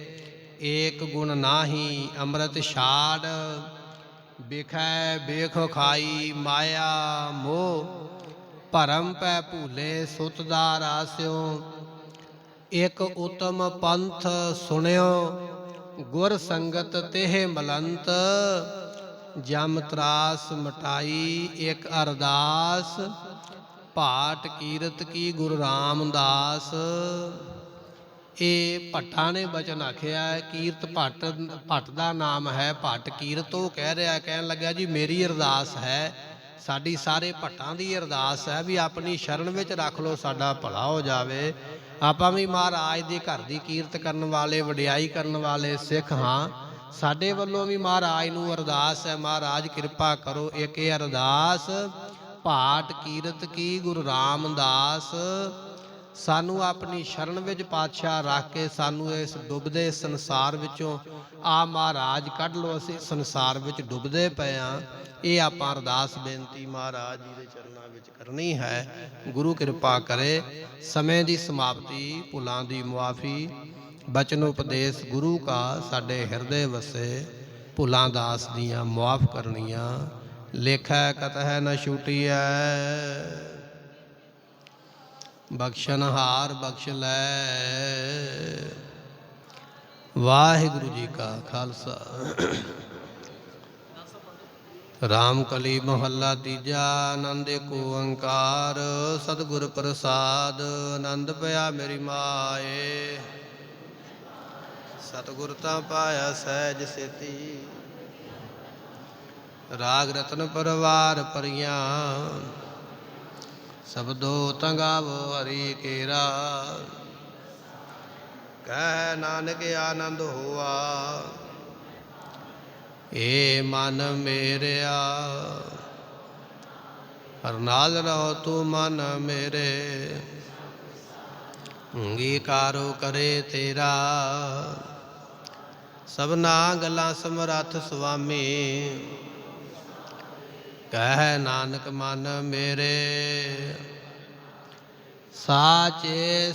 ਏਕ ਗੁਣ ਨਾਹੀ ਅੰਮ੍ਰਿਤ ਛਾੜ, ਬਿਖੈ ਬੇਖ ਖਾਈ ਮਾਇਆ ਮੋਹ, ਭਰਮ ਪੈ ਭੂਲੇ ਸੁਤ ਦਾ ਰਾਸਿਓ, ਇੱਕ ਉਤਮ ਪੰਥ ਸੁਣਿਓ, ਗੁਰ ਸੰਗਤ ਤੇਹ ਮਲੰਤ, ਜਮ ਤਰਾਸ ਮਟਾਈ ਇੱਕ ਅਰਦਾਸ, ਪਾਠ ਕੀਰਤ ਕੀ ਗੁਰੂ ਰਾਮਦਾਸ। ਇਹ ਭੱਟਾਂ ਨੇ ਬਚਨ ਆਖਿਆ ਹੈ। ਕੀਰਤ ਭੱਟ ਦਾ ਨਾਮ ਹੈ, ਭੱਟ ਕੀਰਤ। ਉਹ ਕਹਿ ਰਿਹਾ, ਕਹਿਣ ਲੱਗਿਆ ਜੀ ਮੇਰੀ ਅਰਦਾਸ ਹੈ, ਸਾਡੀ ਸਾਰੇ ਭੱਟਾਂ ਦੀ ਅਰਦਾਸ ਹੈ ਵੀ ਆਪਣੀ ਸ਼ਰਨ ਵਿੱਚ ਰੱਖ ਲਓ, ਸਾਡਾ ਭਲਾ ਹੋ ਜਾਵੇ। ਆਪਾਂ ਵੀ ਮਹਾਰਾਜ ਦੇ ਘਰ ਦੀ ਕੀਰਤ ਕਰਨ ਵਾਲੇ, ਵਡਿਆਈ ਕਰਨ ਵਾਲੇ ਸਿੱਖ ਹਾਂ। ਸਾਡੇ ਵੱਲੋਂ ਵੀ ਮਹਾਰਾਜ ਨੂੰ ਅਰਦਾਸ ਹੈ, ਮਹਾਰਾਜ ਕਿਰਪਾ ਕਰੋ। ਇੱਕ ਅਰਦਾਸ, ਪਾਠ ਕੀਰਤ ਕੀ ਗੁਰੂ ਰਾਮਦਾਸ, ਸਾਨੂੰ ਆਪਣੀ ਸ਼ਰਨ ਵਿੱਚ ਪਾਤਸ਼ਾਹ ਰੱਖ ਕੇ ਸਾਨੂੰ ਇਸ ਡੁੱਬਦੇ ਸੰਸਾਰ ਵਿੱਚੋਂ ਆ ਮਹਾਰਾਜ ਕੱਢ ਲਓ। ਅਸੀਂ ਸੰਸਾਰ ਵਿੱਚ ਡੁੱਬਦੇ ਪਏ ਹਾਂ। ਇਹ ਆਪਾਂ ਅਰਦਾਸ ਬੇਨਤੀ ਮਹਾਰਾਜ ਜੀ ਦੇ ਚਰਨਾਂ ਵਿੱਚ ਕਰਨੀ ਹੈ। ਗੁਰੂ ਕਿਰਪਾ ਕਰੇ। ਸਮੇਂ ਦੀ ਸਮਾਪਤੀ, ਭੁੱਲਾਂ ਦੀ ਮੁਆਫੀ, ਬਚਨ ਉਪਦੇਸ਼ ਗੁਰੂ ਕਾ ਸਾਡੇ ਹਿਰਦੇ ਵਸੇ, ਭੁੱਲਾਂ ਦਾਸ ਦੀਆਂ ਮੁਆਫ ਕਰਨੀਆਂ, ਲੇਖੈ ਕਤਹਿ ਨ ਛੂਟੀਐ। ਬਖਸ਼ਨਹਾਰ ਬਖਸ਼ ਲੈ। ਵਾਹਿਗੁਰੂ ਜੀ ਕਾ ਖਾਲਸਾ। ਰਾਮ ਕਲੀ ਮਹੱਲਾ ਤੀਜਾ। ਆਨੰਦ ਏਕ ਓੰਕਾਰ ਸਤਿਗੁਰ ਪ੍ਰਸਾਦ। ਆਨੰਦ ਪਿਆ ਮੇਰੀ ਮਾਏ, ਸਤਿਗੁਰ ਤਾਂ ਪਾਇਆ ਸਹਿਜ ਸੇਤੀ। ਰਾਗ ਰਤਨ ਪਰਵਾਰ ਪਰੀਆਂ, ਸਬਦੋ ਤੰਗਾਵੋ ਹਰੀ ਕੇਰਾ। ਕਹਿ ਨਾਨਕ ਆਨੰਦ ਹੋਆ, ਏ ਮਨ ਮੇਰਿਆ। ਹਰ ਨਾਲ ਰਹੋ ਤੂੰ ਮਨ ਮੇਰੇ, ਅੰਗੀਕਾਰੋ ਕਰੇ ਤੇਰਾ। ਸਭਨਾ ਗੱਲਾਂ ਸਮਰੱਥ ਸੁਆਮੀ, ਕਹਿ ਨਾਨਕ ਮਨ ਮੇਰੇ। ਸਾਚੇ